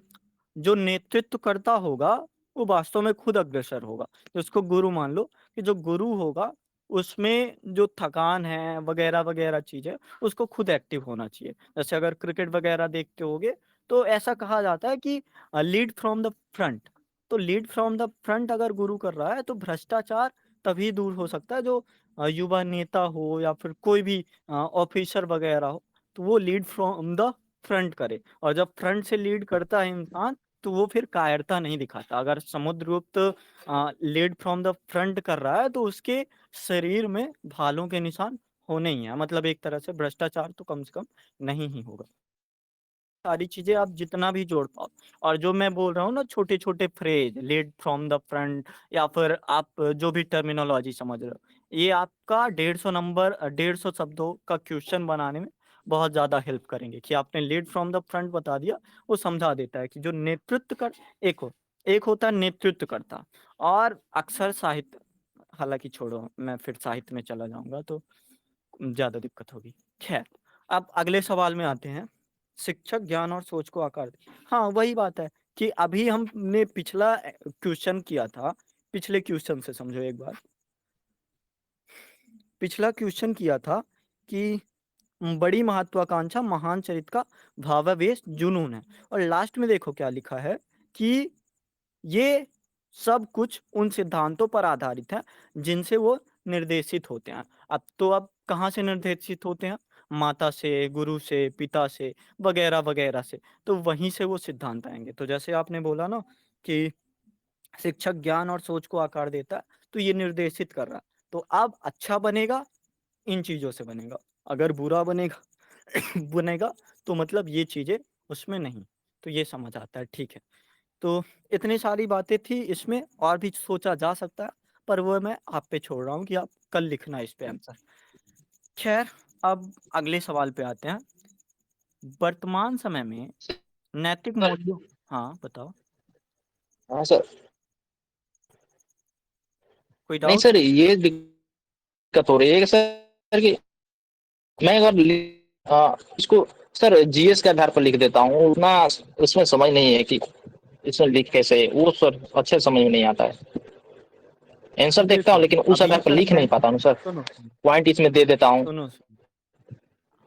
जो नेतृत्व करता होगा, वो वास्तव में खुद अग्रसर होगा। तो उसको गुरु मान लो कि जो गुरु होगा, उसमें जो थकान है वगैरह-वगैरह चीज़ें, उसको खुद एक्टिव होना चाहिए। जैसे अगर क्रिकेट वगैरह देखते होगे, तो ऐसा कहा जाता है कि लीड फ्रॉम द फ्रंट। तो लीड फ्रॉम द फ्रंट अगर गुरु कर रहा है, तो भ्रष्टाचार तभी दूर हो सकता है जो युवा नेता हो या फिर कोई भी ऑफिसर वगैरह हो, तो वो लीड फ्रॉम द फ्रंट करे। और जब फ्रंट से लीड करता है इंसान, तो वो फिर कायरता नहीं दिखाता। अगर Samudragupta lead from the front कर रहा है, तो उसके शरीर में भालों के निशान होने ही हैं। मतलब एक तरह से भ्रष्टाचार तो कम से कम नहीं ही होगा। सारी चीज़ें आप जितना भी जोड़ पाओ और जो मैं बोल रहा हूँ ना छोटे-छोटे phrase lead from the front या फिर आप जो भी टर्मिनोलॉजी समझ रहे हो, ये आपका 150 नंबर 150 शब्दों का क्वेश्चन बनाने में बहुत ज़्यादा हेल्प करेंगे कि आपने लीड फ्रॉम द फ्रंट बता दिया, वो समझा देता है कि जो नेतृत्व कर एक होता है नेतृत्वकर्ता और अक्सर साहित्य हालाँकि छोड़ो मैं फिर साहित्य में चला जाऊँगा तो ज़्यादा दिक्कत होगी। ख़ैर, अब अगले सवाल में आते हैं। शिक्षक ज्ञान और सोच को आकार दे हाँ, वही बात है कि अभी हमने पिछला क्वेश्चन किया था, पिछले क्वेश्चन से समझो एक बार। पिछला क्वेश्चन किया था कि बड़ी महत्वाकांक्षा महान चरित्र का भावावेश जुनून है और लास्ट में देखो क्या लिखा है कि ये सब कुछ उन सिद्धांतों पर आधारित है, जिनसे वो निर्देशित होते हैं। अब कहाँ से निर्देशित होते हैं? माता से, गुरु से, पिता से, वगैरह-वगैरह से। तो वहीं से वो सिद्धांत आएँगे। तो जैसे आपने बोला ना कि शिक्षक ज्ञान और सोच को आकार देता है, तो ये निर्देशित कर रहा है। तो अब अच्छा बनेगा, इन चीज़ों से बनेगा। अगर बुरा बनेगा बनेगा, तो मतलब ये चीज़ें उसमें नहीं। तो ये समझ आता है, ठीक है। तो इतनी सारी बातें थी इसमें और भी सोचा जा सकता है, पर वो मैं आप पे छोड़ रहा हूँ कि आप कल लिखना इस पे आंसर। खैर, अब अगले सवाल पे आते हैं। वर्तमान समय में नैतिक सर मूल्यों हाँ, बताओ? हाँ सर। कोई नहीं डाउट? सर, ये दिक्कत हो रही है सर कि मैं अगर इसको सर जीएस के आधार पर लिख देता हूँ, उतना इसमें समझ नहीं है कि इसमें लिख कैसे, वो सर अच्छे समझ में नहीं आता है। आंसर देखता हूँ देखो, लेकिन उस अभी आधार पर तक लिख नहीं मैंने पाता हूँ सर। सुनो, सुनो, पॉइंट इसमें दे देता हूँ। सुनो, सुनो।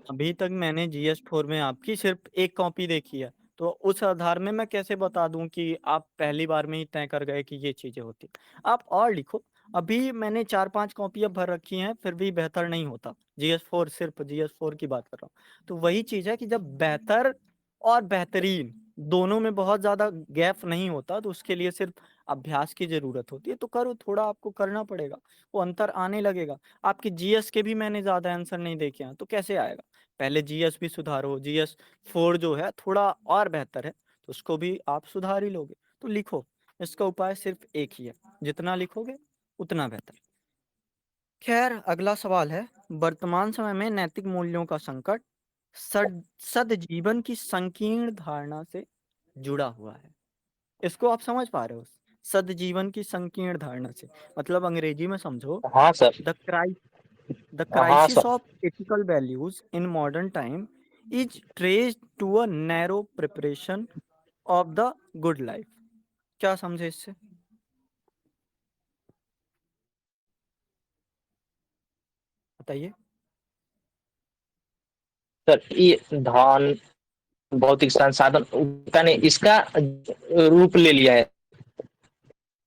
अभी तक मैंने जीएस-4 में आपकी सिर्फ़ 1 कॉपी देखी है, तो उस आधार में मैं कैसे बता दूँ कि आप पहली बार में ही तय कर गए कि ये चीज़ें होती हैं। आप और लिखो, अभी मैंने 4-5 कॉपियाँ भर रखी हैं, फिर भी बेहतर नहीं होता। जीएस-4 सिर्फ़ जीएस-4 की बात कर रहा हूँ। तो वही चीज़ है कि जब बेहतर और बेहतरीन दोनों में बहुत ज़्यादा गैप नहीं होता, तो उसके लिए सिर्फ़ अभ्यास की ज़रूरत होती है। तो करो, थोड़ा आपको करना पड़ेगा, वो अंतर आने लगेगा। आपके जीएस के भी मैंने ज़्यादा आंसर नहीं देखे हैं, तो कैसे आएगा? पहले जीएस भी सुधारो, जीएस-4 जो है थोड़ा और बेहतर है, तो उसको भी आप सुधार ही लोगे। तो लिखो, इसका उपाय सिर्फ़ एक ही है, जितना लिखोगे उतना बेहतर। खैर, अगला सवाल है, वर्तमान समय में नैतिक मूल्यों का संकट सद्जीवन की संकीर्ण धारणा से जुड़ा हुआ है। इसको आप समझ पा रहे हो? सद्जीवन की संकीर्ण धारणा से, मतलब अंग्रेजी में समझो, हाँ सर। द क्राइ The हाँ crisis sir. of ethical values in modern time is traced to a narrow preparation of the good life. क्या समझे इससे? बताइए। सर ये धन, भौतिक संसाधन का ने इसका रूप ले लिया है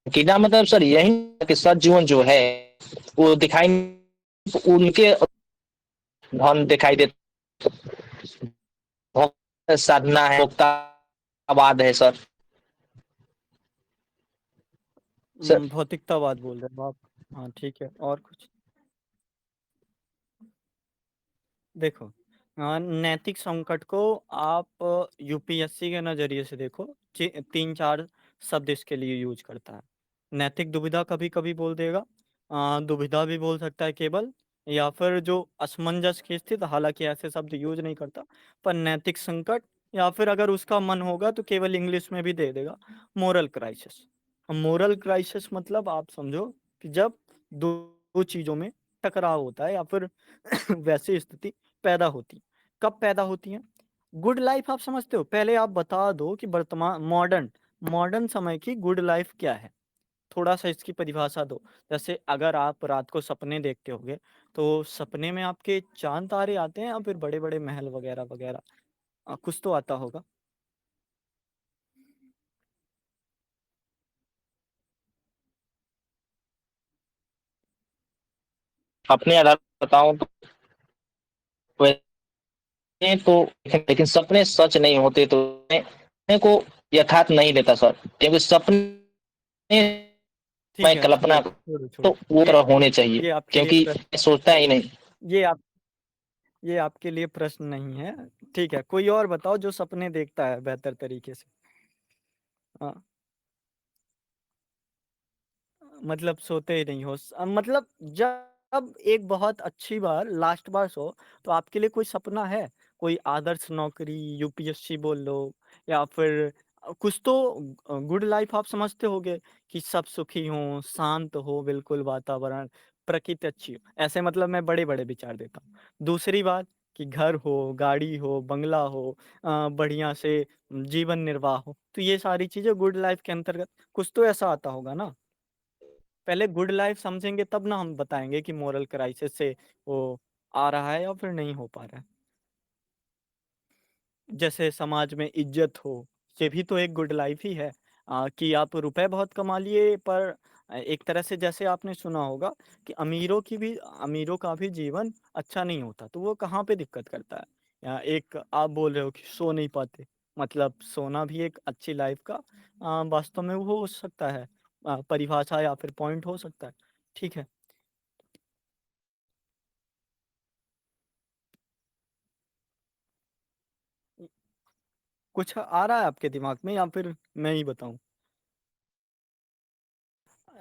कि ना, मतलब सर यही कि सज्जीवन जो है वो दिखाई, उनके धन दिखाई देता, साधना है, मुक्तावाद है सर। सर भौतिकतावाद बोल रहे हो आप? हाँ, ठीक है, और कुछ? देखो, नैतिक संकट को आप यूपीएससी के नज़रिए से देखो, 3-4 शब्द इसके लिए यूज़ करता है। नैतिक दुविधा कभी-कभी बोल देगा, दुविधा भी बोल सकता है केवल, या फिर जो असमंजस की स्थिति, हालाँकि ऐसे शब्द यूज़ नहीं करता, पर नैतिक संकट, या फिर अगर उसका मन होगा तो केवल इंग्लिश में भी दे देगा, मोरल क्राइसिस। मोरल क्राइसिस मतलब आप समझो कि जब 2 चीज़ों में टकराव होता है, या फिर वैसी स्थिति पैदा होती है। कब पैदा होती हैं? गुड लाइफ आप समझते हो? पहले आप बता दो कि वर्तमान मॉडर्न मॉडर्न समय की गुड लाइफ क्या है? थोड़ा-सा इसकी परिभाषा दो। जैसे अगर आप रात को सपने देखते होगे, तो सपने में आपके चाँद-तारे आते हैं या फिर बड़े-बड़े महल वगैरह-वगैरह? कुछ तो आता होगा। अपने आधार पर बताऊं तो वैसे तो, लेकिन सपने सच नहीं होते तो मैं सपने को यथार्थ नहीं लेता सर, क्योंकि सपने ठीक मैं है, कल्पना, छोड़ो, छोड़ो, तो छोड़ो। वो ये तरह होने चाहिए, ये आपके लिए क्योंकि प्रश्न मैं सोचता ही नहीं। ये आप ये आपके लिए प्रश्न नहीं है। ठीक है, कोई और बताओ जो सपने देखता है बेहतर तरीके से। हाँ। मतलब सोते ही नहीं हो, मतलब जब एक बहुत अच्छी बार लास्ट बार सो, तो आपके लिए कोई सपना है? कोई आदर्श नौकरी, यूपीएससी बोल लो, या फिर कुछ तो गुड लाइफ आप समझते होगे कि सब सुखी हों, शांत हो बिल्कुल वातावरण, प्रकृति अच्छी हो। ऐसे मतलब मैं बड़े-बड़े विचार देता हूँ। दूसरी बात कि घर हो, गाड़ी हो, बंगला हो, बढ़िया से जीवन निर्वाह हो। तो ये सारी चीज़ें गुड लाइफ के अंतर्गत कुछ तो ऐसा आता होगा ना? पहले गुड लाइफ समझेंगे तब ना हम बताएँगे कि मोरल क्राइसिस से वो आ रहा है या फिर नहीं हो पा रहा है। जैसे समाज में इज़्ज़त हो, ये भी तो एक गुड लाइफ ही है, कि आप रुपए बहुत कमा लिए पर एक तरह से जैसे आपने सुना होगा कि अमीरों का भी जीवन अच्छा नहीं होता, तो वो कहाँ पे दिक्कत करता है? एक आप बोल रहे हो कि सो नहीं पाते, मतलब सोना भी एक अच्छी लाइफ़ का वास्तव में वो हो सकता है, परिभाषा या फिर पॉइंट हो सकता है। ठीक है। कुछ आ रहा है आपके दिमाग में या फिर मैं ही बताऊँ?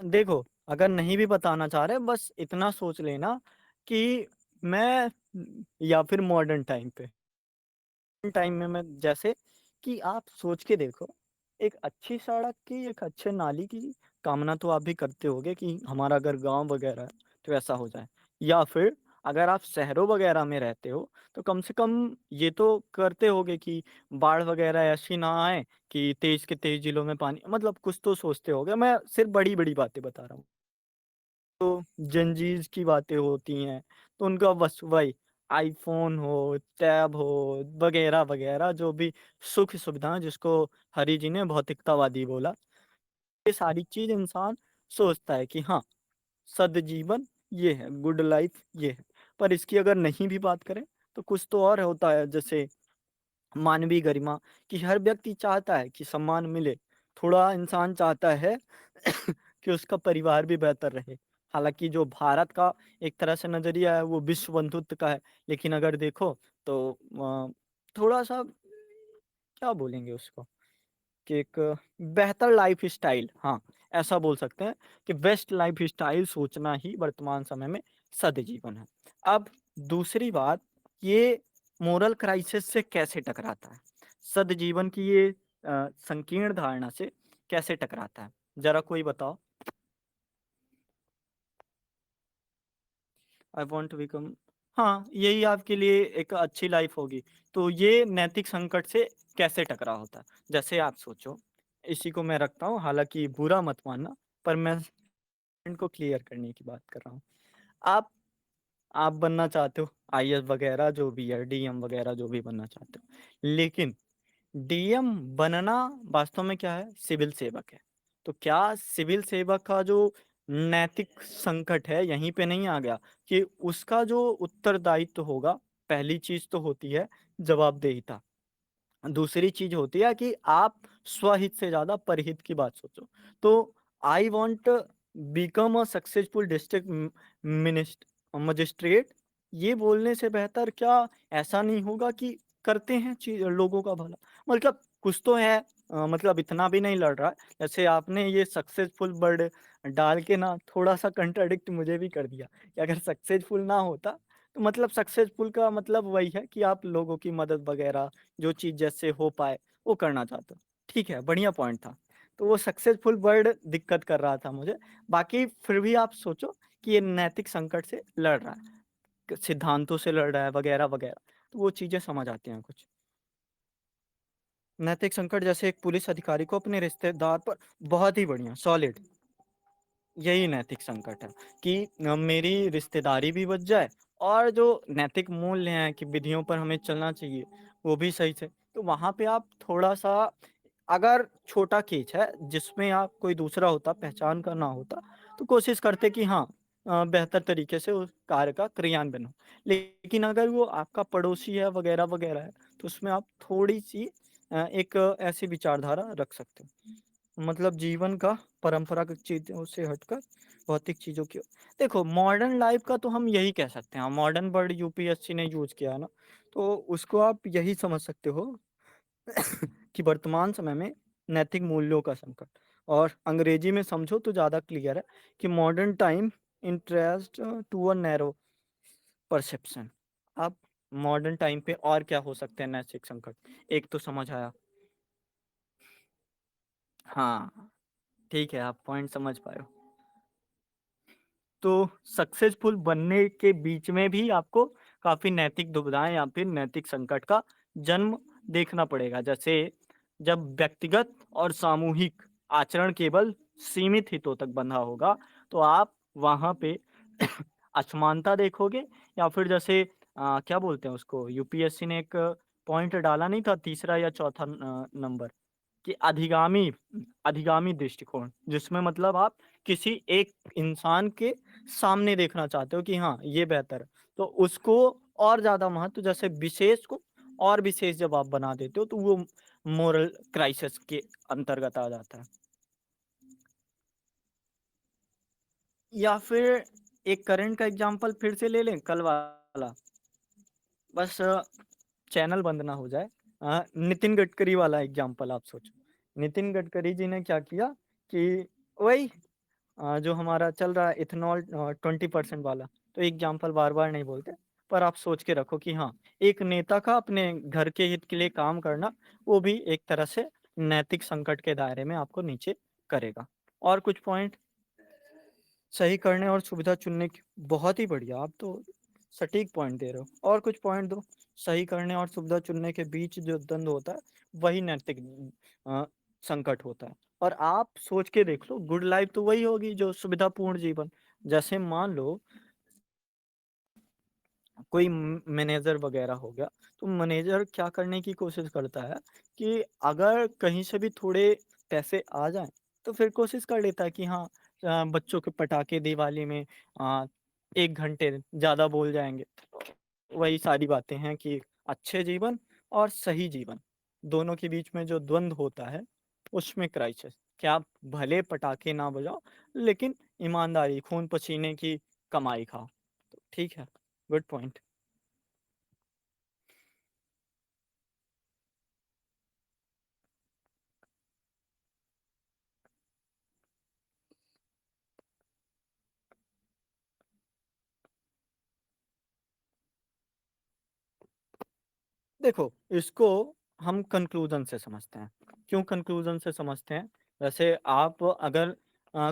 देखो, अगर नहीं भी बताना चाह रहे, बस इतना सोच लेना कि मैं या फिर मॉडर्न टाइम में मैं जैसे कि आप सोच के देखो, एक अच्छी सड़क की, एक अच्छे नाली की कामना तो आप भी करते होगे कि हमारा अगर गाँव वगैरह है, तो ऐसा हो जाए। या फिर अगर आप शहरों वगैरह में रहते हो, तो कम से कम ये तो करते होगे कि बाढ़ वगैरह ऐसी ना आए कि तेज़ के तेज़ जिलों में पानी, मतलब कुछ तो सोचते होगे। मैं सिर्फ़ बड़ी-बड़ी बातें बता रहा हूँ। तो जेनज़ीज़ की बातें होती हैं, तो उनका बस वही आईफ़ोन हो, टैब हो, वगैरह-वगैरह जो भी सुख-सुविधाएँ जिसको हरि जी ने भौतिकतावादी बोला, ये सारी चीज़ इंसान सोचता है कि हाँ, सद्जीवन ये है, गुड लाइफ़ ये है। पर इसकी अगर नहीं भी बात करें, तो कुछ तो और होता है, जैसे मानवीय गरिमा, कि हर व्यक्ति चाहता है कि सम्मान मिले। थोड़ा इंसान चाहता है कि उसका परिवार भी बेहतर रहे। हालाँकि जो भारत का एक तरह से नज़रिया है वो विश्व बंधुत्व का है, लेकिन अगर देखो तो थोड़ा-सा क्या बोलेंगे उसको, कि एक बेहतर लाइफ़स्टाइल, हाँ, ऐसा बोल सकते हैं कि बेस्ट लाइफ़स्टाइल सोचना ही वर्तमान समय में सद्जीवन है। अब दूसरी बात, ये मोरल क्राइसिस से कैसे टकराता है? सद्जीवन की ये संकीर्ण धारणा से कैसे टकराता है? ज़रा कोई बताओ? आई वांट टू बिकम, हाँ, यही आपके लिए एक अच्छी लाइफ़ होगी। तो ये नैतिक संकट से कैसे टकरा होता है? जैसे आप सोचो, इसी को मैं रखता हूँ, हालाँकि बुरा मत मानना, पर मैं इनको क्लियर करने की बात कर रहा हूँ। आप आप बनना चाहते हो आईएएस वगैरह जो भी है, डीएम वगैरह जो भी बनना चाहते हो। लेकिन डीएम बनना वास्तव में क्या है? सिविल सेवक है। तो क्या सिविल सेवक का जो नैतिक संकट है यहीं पे नहीं आ गया कि उसका जो उत्तरदायित्व होगा, पहली चीज़ तो होती है जवाबदेहिता। दूसरी चीज़ होती है कि आप स्वहित से ज़्यादा परहित की बात सोचो। तो I want become a successful district magistrate, ये बोलने से बेहतर क्या ऐसा नहीं होगा कि करते हैं लोगों का भला? मतलब कुछ तो है, मतलब इतना भी नहीं लड़ रहा है। जैसे आपने ये सक्सेसफुल वर्ड डाल के ना थोड़ा-सा कंट्राडिक्ट मुझे भी कर दिया कि अगर सक्सेसफुल ना होता, तो मतलब सक्सेसफुल का मतलब वही है कि आप लोगों की मदद वगैरह जो चीज़ जैसे हो पाए, वो करना चाहते हो। ठीक है, बढ़िया पॉइंट था। तो वो सक्सेसफुल वर्ड दिक्कत कर रहा था मुझे। बाकी फिर भी आप सोचो कि ये नैतिक संकट से लड़ रहा है, सिद्धांतों से लड़ रहा है वगैरह-वगैरह। तो वो चीज़ें समझ आती हैं कुछ। नैतिक संकट जैसे एक पुलिस अधिकारी को अपने रिश्तेदार पर, बहुत ही बढ़िया, सॉलिड। यही नैतिक संकट है कि मेरी रिश्तेदारी भी बच जाए और जो नैतिक मूल्य हैं कि विधियों पर हमें चलना चाहिए, वो भी सही से। तो वहाँ पे आप थोड़ा-सा, अगर छोटा केस है जिसमें आप कोई दूसरा होता, पहचान का ना होता, तो कोशिश करते कि हाँ, बेहतर तरीके से उस कार्य का क्रियान्वयन हो। लेकिन अगर वो आपका पड़ोसी है वगैरह-वगैरह है, तो उसमें आप थोड़ी-सी एक ऐसी विचारधारा रख सकते हो। मतलब जीवन का परंपरागत चीज़ों से हटकर भौतिक चीज़ों की ओर। देखो, मॉडर्न लाइफ़ का तो हम यही कह सकते हैं, मॉडर्न वर्ड यूपीएससी ने यूज़ किया है ना, तो उसको आप यही समझ सकते हो कि वर्तमान समय में नैतिक मूल्यों का संकट, और अंग्रेजी में समझो तो ज़्यादा क्लियर है कि modern time interest to a narrow perception. अब मॉडर्न टाइम पे और क्या हो सकते हैं नैतिक संकट? एक तो समझ आया। हाँ, ठीक है, आप पॉइंट समझ पाए हो। तो सक्सेसफुल बनने के बीच में भी आपको काफ़ी नैतिक दुविधाएँ या फिर नैतिक संकट का जन्म देखना पड़ेगा। जैसे जब व्यक्तिगत और सामूहिक आचरण केवल सीमित हितों तक बंधा होगा, तो आप वहाँ पे असमानता देखोगे, या फिर जैसे क्या बोलते हैं उसको, यूपीएससी ने एक पॉइंट डाला नहीं था, तीसरा या चौथा नंबर, कि अधिगामी दृष्टिकोण, जिसमें मतलब आप किसी एक इंसान के सामने देखना चाहते हो कि हाँ, ये बेहतर है। तो उसको और ज़्यादा महत्व, जैसे विशेष को और विशेष जब आप बना देते हो तो वो मोरल क्राइसिस के अंतर्गत आ जाता है। या फिर एक करंट का एग्ज़ाम्पल फिर से ले लें, कल वाला। बस चैनल बंद ना हो जाए। नितिन गडकरी वाला एग्ज़ाम्पल आप सोचो। नितिन गडकरी जी ने क्या किया कि वही जो हमारा चल रहा है इथेनॉल 20% वाला, तो एग्ज़ाम्पल बार-बार नहीं बोलते, पर आप सोच के रखो कि हाँ, एक नेता का अपने घर के हित के लिए काम करना, वो भी एक तरह से नैतिक संकट के दायरे में आपको नीचे करेगा। और कुछ पॉइंट सही करने और सुविधा चुनने की, बहुत ही बढ़िया, आप तो सटीक पॉइंट दे रहे हो। और कुछ पॉइंट दो। सही करने और सुविधा चुनने के बीच जो द्वंद्व होता है, वही नैतिक अ, संकट होता है। और आप सोच के देख लो, गुड लाइफ तो वही होगी जो सुविधापूर्ण जीवन। जैसे मान लो कोई मैनेजर वगैरह हो गया, तो मैनेजर क्या करने की कोशिश करता है कि अगर कहीं से भी थोड़े पैसे आ जाएँ, तो फिर कोशिश कर लेता है कि हाँ, बच्चों के पटाखे दिवाली में 1 घंटे ज़्यादा बोल जाएँगे। वही सारी बातें हैं कि अच्छे जीवन और सही जीवन, दोनों के बीच में जो द्वंद्व होता है, उसमें क्राइसिस। कि आप भले पटाखे ना बजाओ, लेकिन ईमानदारी, खून-पसीने की कमाई खाओ। तो ठीक है, गुड पॉइंट। देखो, इसको हम कंक्लूज़न से समझते हैं। क्यों कंक्लूज़न से समझते हैं? वैसे आप अगर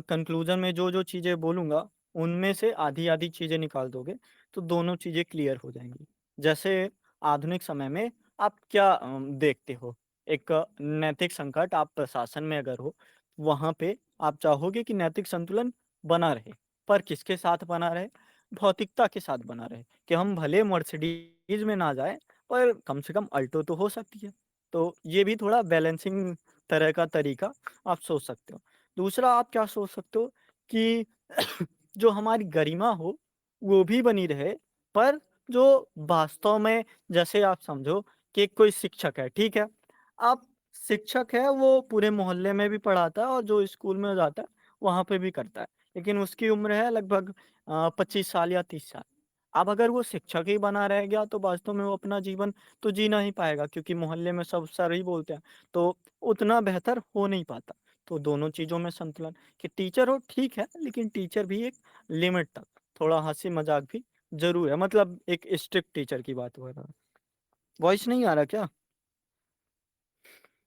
कंक्लूज़न में जो-जो चीज़ें बोलूँगा, उनमें से आधी-आधी चीज़ें निकाल दोगे, तो दोनों चीज़ें क्लियर हो जाएँगी। जैसे आधुनिक समय में आप क्या देखते हो? एक नैतिक संकट, आप प्रशासन में अगर हो, वहाँ पे आप चाहोगे कि नैतिक संतुलन बना रहे, पर किसके साथ बना रहे? भौतिकता के साथ बना रहे, कि हम भले मर्सिडीज़ में ना जाएँ, पर कम से कम अल्टो तो हो सकती है। तो ये भी थोड़ा बैलेंसिंग तरह का तरीका आप सोच सकते हो। दूसरा आप क्या सोच सकते हो कि जो हमारी गरिमा हो, वो भी बनी रहे, पर जो वास्तव में, जैसे आप समझो कि कोई शिक्षक है, ठीक है? अब शिक्षक है, वो पूरे मोहल्ले में भी पढ़ाता है और जो स्कूल में जाता है, वहाँ पे भी करता है। लेकिन उसकी उम्र है लगभग 25 साल या 30 साल। अब अगर वो शिक्षक ही बना रह गया, तो वास्तव में वो अपना जीवन तो जी नहीं पाएगा, क्योंकि मोहल्ले में सब सर ही बोलते हैं, तो उतना बेहतर हो नहीं पाता। तो दोनों चीज़ों में संतुलन, कि टीचर हो ठीक है, लेकिन टीचर भी एक लिमिट तक, थोड़ा हँसी-मज़ाक भी ज़रूर है, मतलब एक स्ट्रिक्ट टीचर की बात हो रहा है। वॉइस नहीं आ रहा क्या?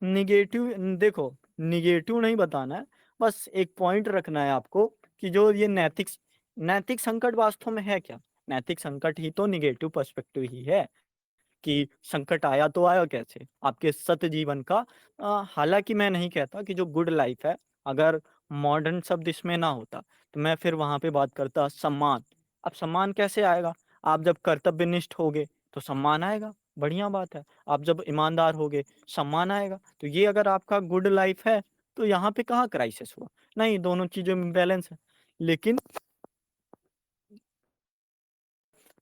नेगेटिव देखो, नेगेटिव नहीं बताना है, बस एक पॉइंट रखना है आपको कि जो ये नैतिक संकट वास्तव में है क्या? नैतिक संकट ही तो नेगेटिव पर्सपेक्टिव ही है। कि संकट आया तो आया कैसे? आपके सत्य जीवन का हालाँकि मैं नहीं कहता कि जो गुड लाइफ़ है, अगर मॉडर्न शब्द इसमें ना होता, तो मैं फिर वहाँ पे बात करता सम्मान। अब सम्मान कैसे आएगा? आप जब कर्तव्यनिष्ठ होगे, तो सम्मान आएगा, बढ़िया बात है। आप जब ईमानदार होगे, सम्मान आएगा। तो ये अगर आपका गुड लाइफ़ है, तो यहाँ पे कहाँ क्राइसिस हुआ? नहीं, दोनों चीज़ों में बैलेंस है। लेकिन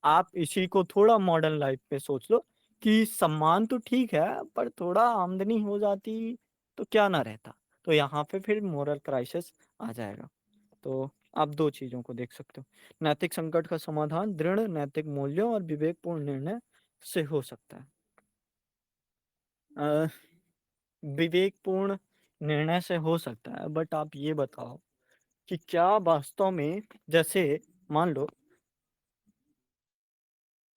आप इसी को थोड़ा मॉडर्न लाइफ पे सोच लो कि सम्मान तो ठीक है, पर थोड़ा आमदनी हो जाती तो क्या ना रहता। तो यहाँ पे फिर मोरल क्राइसिस आ जाएगा। तो आप 2 चीज़ों को देख सकते हो। नैतिक संकट का समाधान दृढ़ नैतिक मूल्यों और विवेकपूर्ण निर्णय से हो सकता है। अ, विवेकपूर्ण निर्णय से हो सकता है, बट आप ये बताओ कि क्या वास्तव में, जैसे मान लो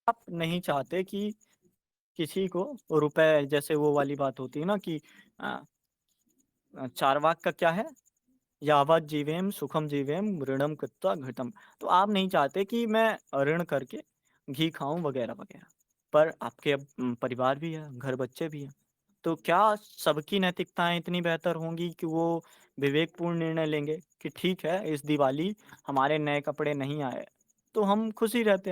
आप नहीं चाहते कि किसी को रुपए, जैसे वो वाली बात होती है ना कि अ चार्वाक का क्या है? यावत् जीवेम सुखम जीवेम ऋणम कृत्वा घृतम्। तो आप नहीं चाहते कि मैं ऋण करके घी खाऊँ वगैरह-वगैरह। पर आपके अब परिवार भी है, घर बच्चे भी हैं। तो क्या सबकी नैतिकताएँ इतनी बेहतर होंगी कि वो विवेकपूर्ण निर्णय लेंगे कि ठीक है, इस दिवाली हमारे नए कपड़े नहीं आए, तो हम खुश रहते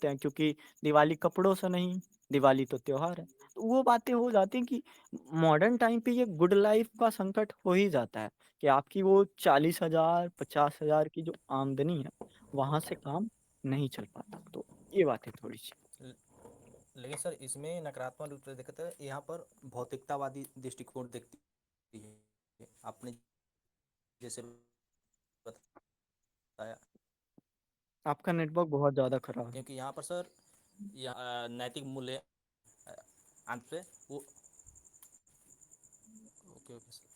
हैं, क्योंकि दिवाली कपड़ों से नहीं, दिवाली तो त्योहार है। तो वो बातें हो जाती हैं कि मॉडर्न टाइम पे ये गुड लाइफ का संकट हो ही जाता है कि आपकी वो 40,000 50,000 की जो आमदनी है, वहाँ से काम नहीं चल पाता। तो ये बात है थोड़ी-सी। ल लेकिन सर इसमें नकारात्मक रूप से देखते हैं, यहाँ पर भौतिकतावादी दृष्टिकोण देखती है। आपने जैसे बताया, आपका नेटवर्क बहुत ज़्यादा खराब है। क्योंकि यहाँ पर सर नैतिक मूल्य अ, अंत पे वो ओके ओके सर।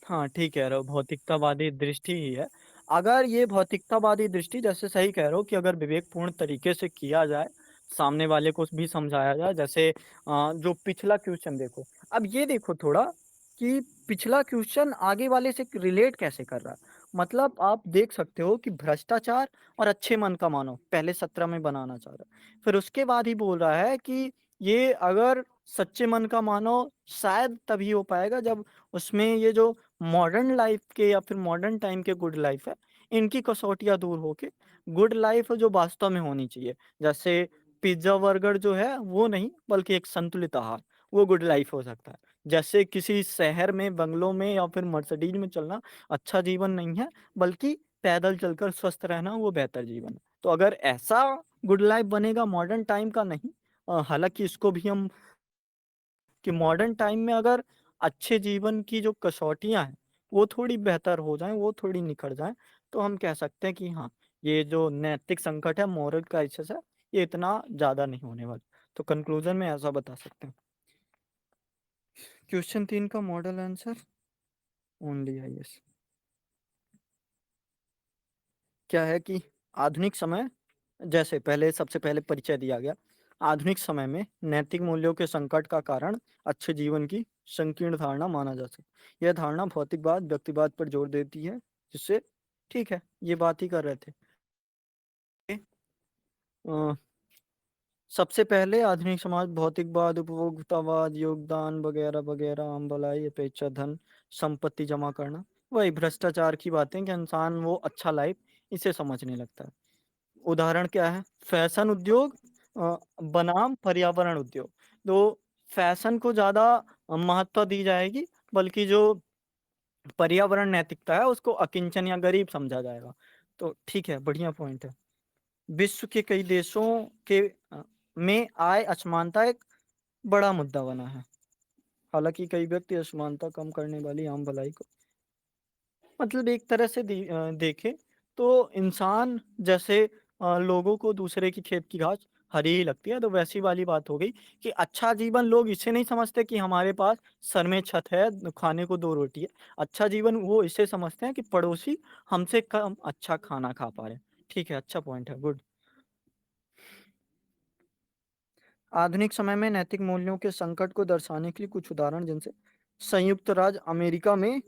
हाँ, ठीक कह रहे हो, भौतिकतावादी दृष्टि ही है। अगर ये भौतिकतावादी दृष्टि जैसे सही कह रहे हो कि अगर विवेकपूर्ण तरीके से किया जाए, सामने वाले को भी समझाया जाए, जैसे जो पिछला क्वेश्चन देखो, अब ये देखो थोड़ा कि पिछला क्वेश्चन आगे वाले से रिलेट कैसे कर रहा है। मतलब आप देख सकते हो कि भ्रष्टाचार और अच्छे मन का मानव पहले सत्र में बनाना चाह रहा है। फिर उसके बाद ही बोल रहा है कि ये अगर सच्चे मन का मानव शायद तभी हो पाएगा जब उसमें ये जो मॉडर्न लाइफ के या फिर मॉडर्न टाइम के गुड लाइफ है, इनकी कसौटियाँ दूर होके गुड लाइफ जो वास्तव में होनी चाहिए। जैसे पिज़्ज़ा, बर्गर जो है वो नहीं बल्कि एक संतुलित आहार, वो गुड लाइफ हो सकता है। जैसे किसी शहर में, बंगलों में या फिर मर्सिडीज़ में चलना अच्छा जीवन नहीं है, बल्कि पैदल चलकर स्वस्थ रहना वो बेहतर जीवन है। तो अगर ऐसा गुड लाइफ बनेगा मॉडर्न टाइम का नहीं, हालाँकि इसको भी हम कि मॉडर्न टाइम में अगर अच्छे जीवन की जो कसौटियाँ हैं, वो थोड़ी बेहतर हो जाएँ, वो थोड़ी निखर जाएँ, तो हम कह सकते हैं कि हाँ, ये जो नैतिक संकट है, मोरल क्राइसिस है, ये इतना ज़्यादा नहीं होने वाला। तो कंक्लूज़न में ऐसा बता सकते हैं। क्वेश्चन 3 का मॉडल आंसर ओनली आईएएस। क्या है कि आधुनिक समय जैसे पहले सबसे पहले परिचय दिया गया, आधुनिक समय में नैतिक मूल्यों के संकट का कारण अच्छे जीवन की संकीर्ण धारणा माना जा सकता। यह धारणा भौतिकवाद, व्यक्तिवाद पर जोर देती है, जिससे ठीक है, ये बात ही कर रहे थे। अ, सबसे पहले आधुनिक समाज भौतिकवाद, उपभोक्तावाद, योगदान वगैरह वगैरह, आम भलाई, अपेक्षा, धन, संपत्ति जमा करना, वही भ्रष्टाचार की बातें कि इंसान वो अच्छा लाइफ इसे समझने लगता है। उदाहरण क्या है? फैशन उद्योग बनाम पर्यावरण उद्योग। तो फैशन को ज़्यादा महत्व दी जाएगी, बल्कि जो पर्यावरण नैतिकता है उसको अकिंचन या गरीब समझा जाएगा। तो ठीक है, बढ़िया पॉइंट है। विश्व के कई देशों के में आय असमानता एक बड़ा मुद्दा बना है। हालाँकि कई व्यक्ति असमानता कम करने वाली आम भलाई को मतलब एक तरह से देखें तो इंसान जैसे लोगों को दूसरे की खेत की घास हरी ही लगती है, तो वैसी वाली बात हो गई कि अच्छा जीवन लोग इसे नहीं समझते कि हमारे पास सर में छत है, खाने को 2 रोटी है। अच्छा जीवन वो इसे समझते हैं कि पड़ोसी हमसे कम अच्छा खाना खा पा रहे हैं। ठीक है, अच्छा पॉइंट है, गुड। आधुनिक समय में नैतिक मूल्यों के संकट को दर्शाने के लिए कुछ उदाहरण जिनसे संयुक्त राज्य अमेरिका में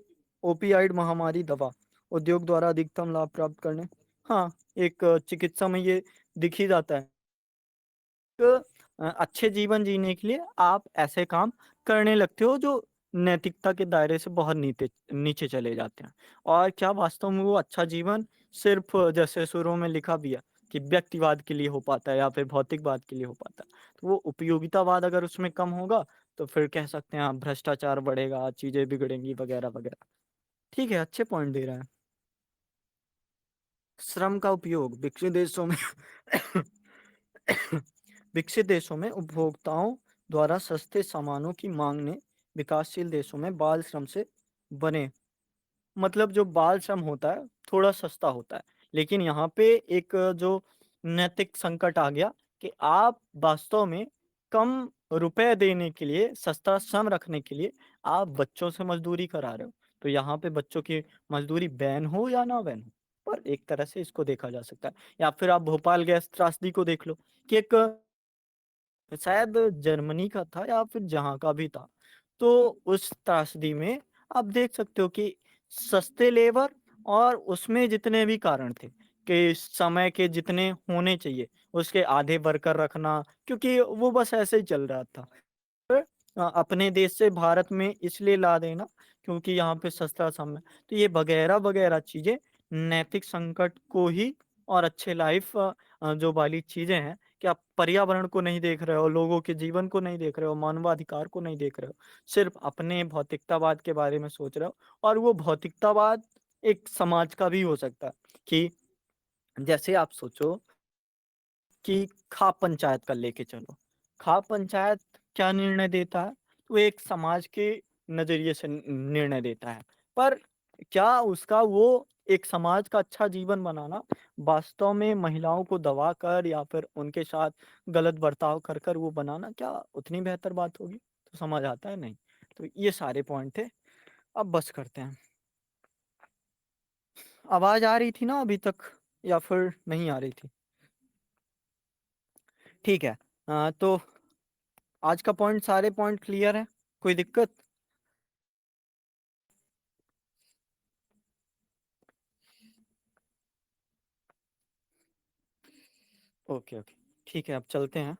ओपियाइड महामारी दवा उद्योग द्वारा अधिकतम लाभ प्राप्त करने। हाँ, एक चिकित्सा में ये दिख ही जाता है। अच्छे जीवन जीने के लिए आप ऐसे काम करने लगते हो जो नैतिकता के दायरे से बहुत नीचे नीचे चले जाते हैं। और क्या वास्तव में वो अच्छा जीवन सिर्फ जैसे शुरू में लिखा भी है कि व्यक्तिवाद के लिए हो पाता है या फिर भौतिकवाद के लिए हो पाता है। तो वो उपयोगितावाद अगर उसमें कम होगा तो फिर कह सकते हैं आप भ्रष्टाचार बढ़ेगा, चीजें बिगड़ेंगी वगैरह वगैरह। ठीक है, अच्छे पॉइंट दे रहे हैं। श्रम का उपयोग विकसित देशों में विकसित देशों में उपभोक्ताओं द्वारा सस्ते सामानों की मांग ने विकासशील देशों में बाल श्रम से बने मतलब जो बाल श्रम होता है थोड़ा सस्ता होता है, लेकिन यहाँ पे एक जो नैतिक संकट आ गया कि आप वास्तव में कम रुपए देने के लिए सस्ता श्रम रखने के लिए आप बच्चों से मजदूरी करा रहे हो। तो यहाँ पे बच्चों की मजदूरी बैन हो या ना बैन हो, पर एक तरह से इसको देखा जा सकता है। या फिर आप भोपाल गैस त्रासदी को देख लो कि एक शायद जर्मनी का था या फिर जहाँ का भी था। तो उस त्रासदी में आप देख सकते हो कि सस्ते लेबर और उसमें जितने भी कारण थे कि समय के जितने होने चाहिए उसके आधे वर्कर रखना, क्योंकि वो बस ऐसे ही चल रहा था। अपने देश से भारत में इसलिए ला देना क्योंकि यहाँ पे सस्ता समय। तो ये वगैरह वगैरह चीजें नैतिक संकट को ही और जो वाली चीज़ें हैं कि आप पर्यावरण को नहीं देख रहे हो, लोगों के जीवन को नहीं देख रहे हो, मानवाधिकार को नहीं देख रहे हो, सिर्फ़ अपने भौतिकतावाद के बारे में सोच रहे हो। और वो भौतिकतावाद एक समाज का भी हो सकता है कि जैसे आप सोचो कि खाप पंचायत का लेके चलो। खाप पंचायत क्या निर्णय देता है? वो एक समाज के नज़रिए से निर्णय देता है। पर क्या उसका वो एक समाज का अच्छा जीवन बनाना वास्तव में महिलाओं को दबाकर या फिर उनके साथ गलत बर्ताव कर कर वो बनाना क्या उतनी बेहतर बात होगी? तो समझ आता है नहीं। तो ये सारे पॉइंट थे। अब बस करते हैं। आवाज़ आ रही थी ना अभी तक या फिर नहीं आ रही थी? ठीक है। तो आज का पॉइंट सारे पॉइंट क्लियर हैं? कोई दिक्कत? Okay, okay. ठीक है, अब चलते हैं।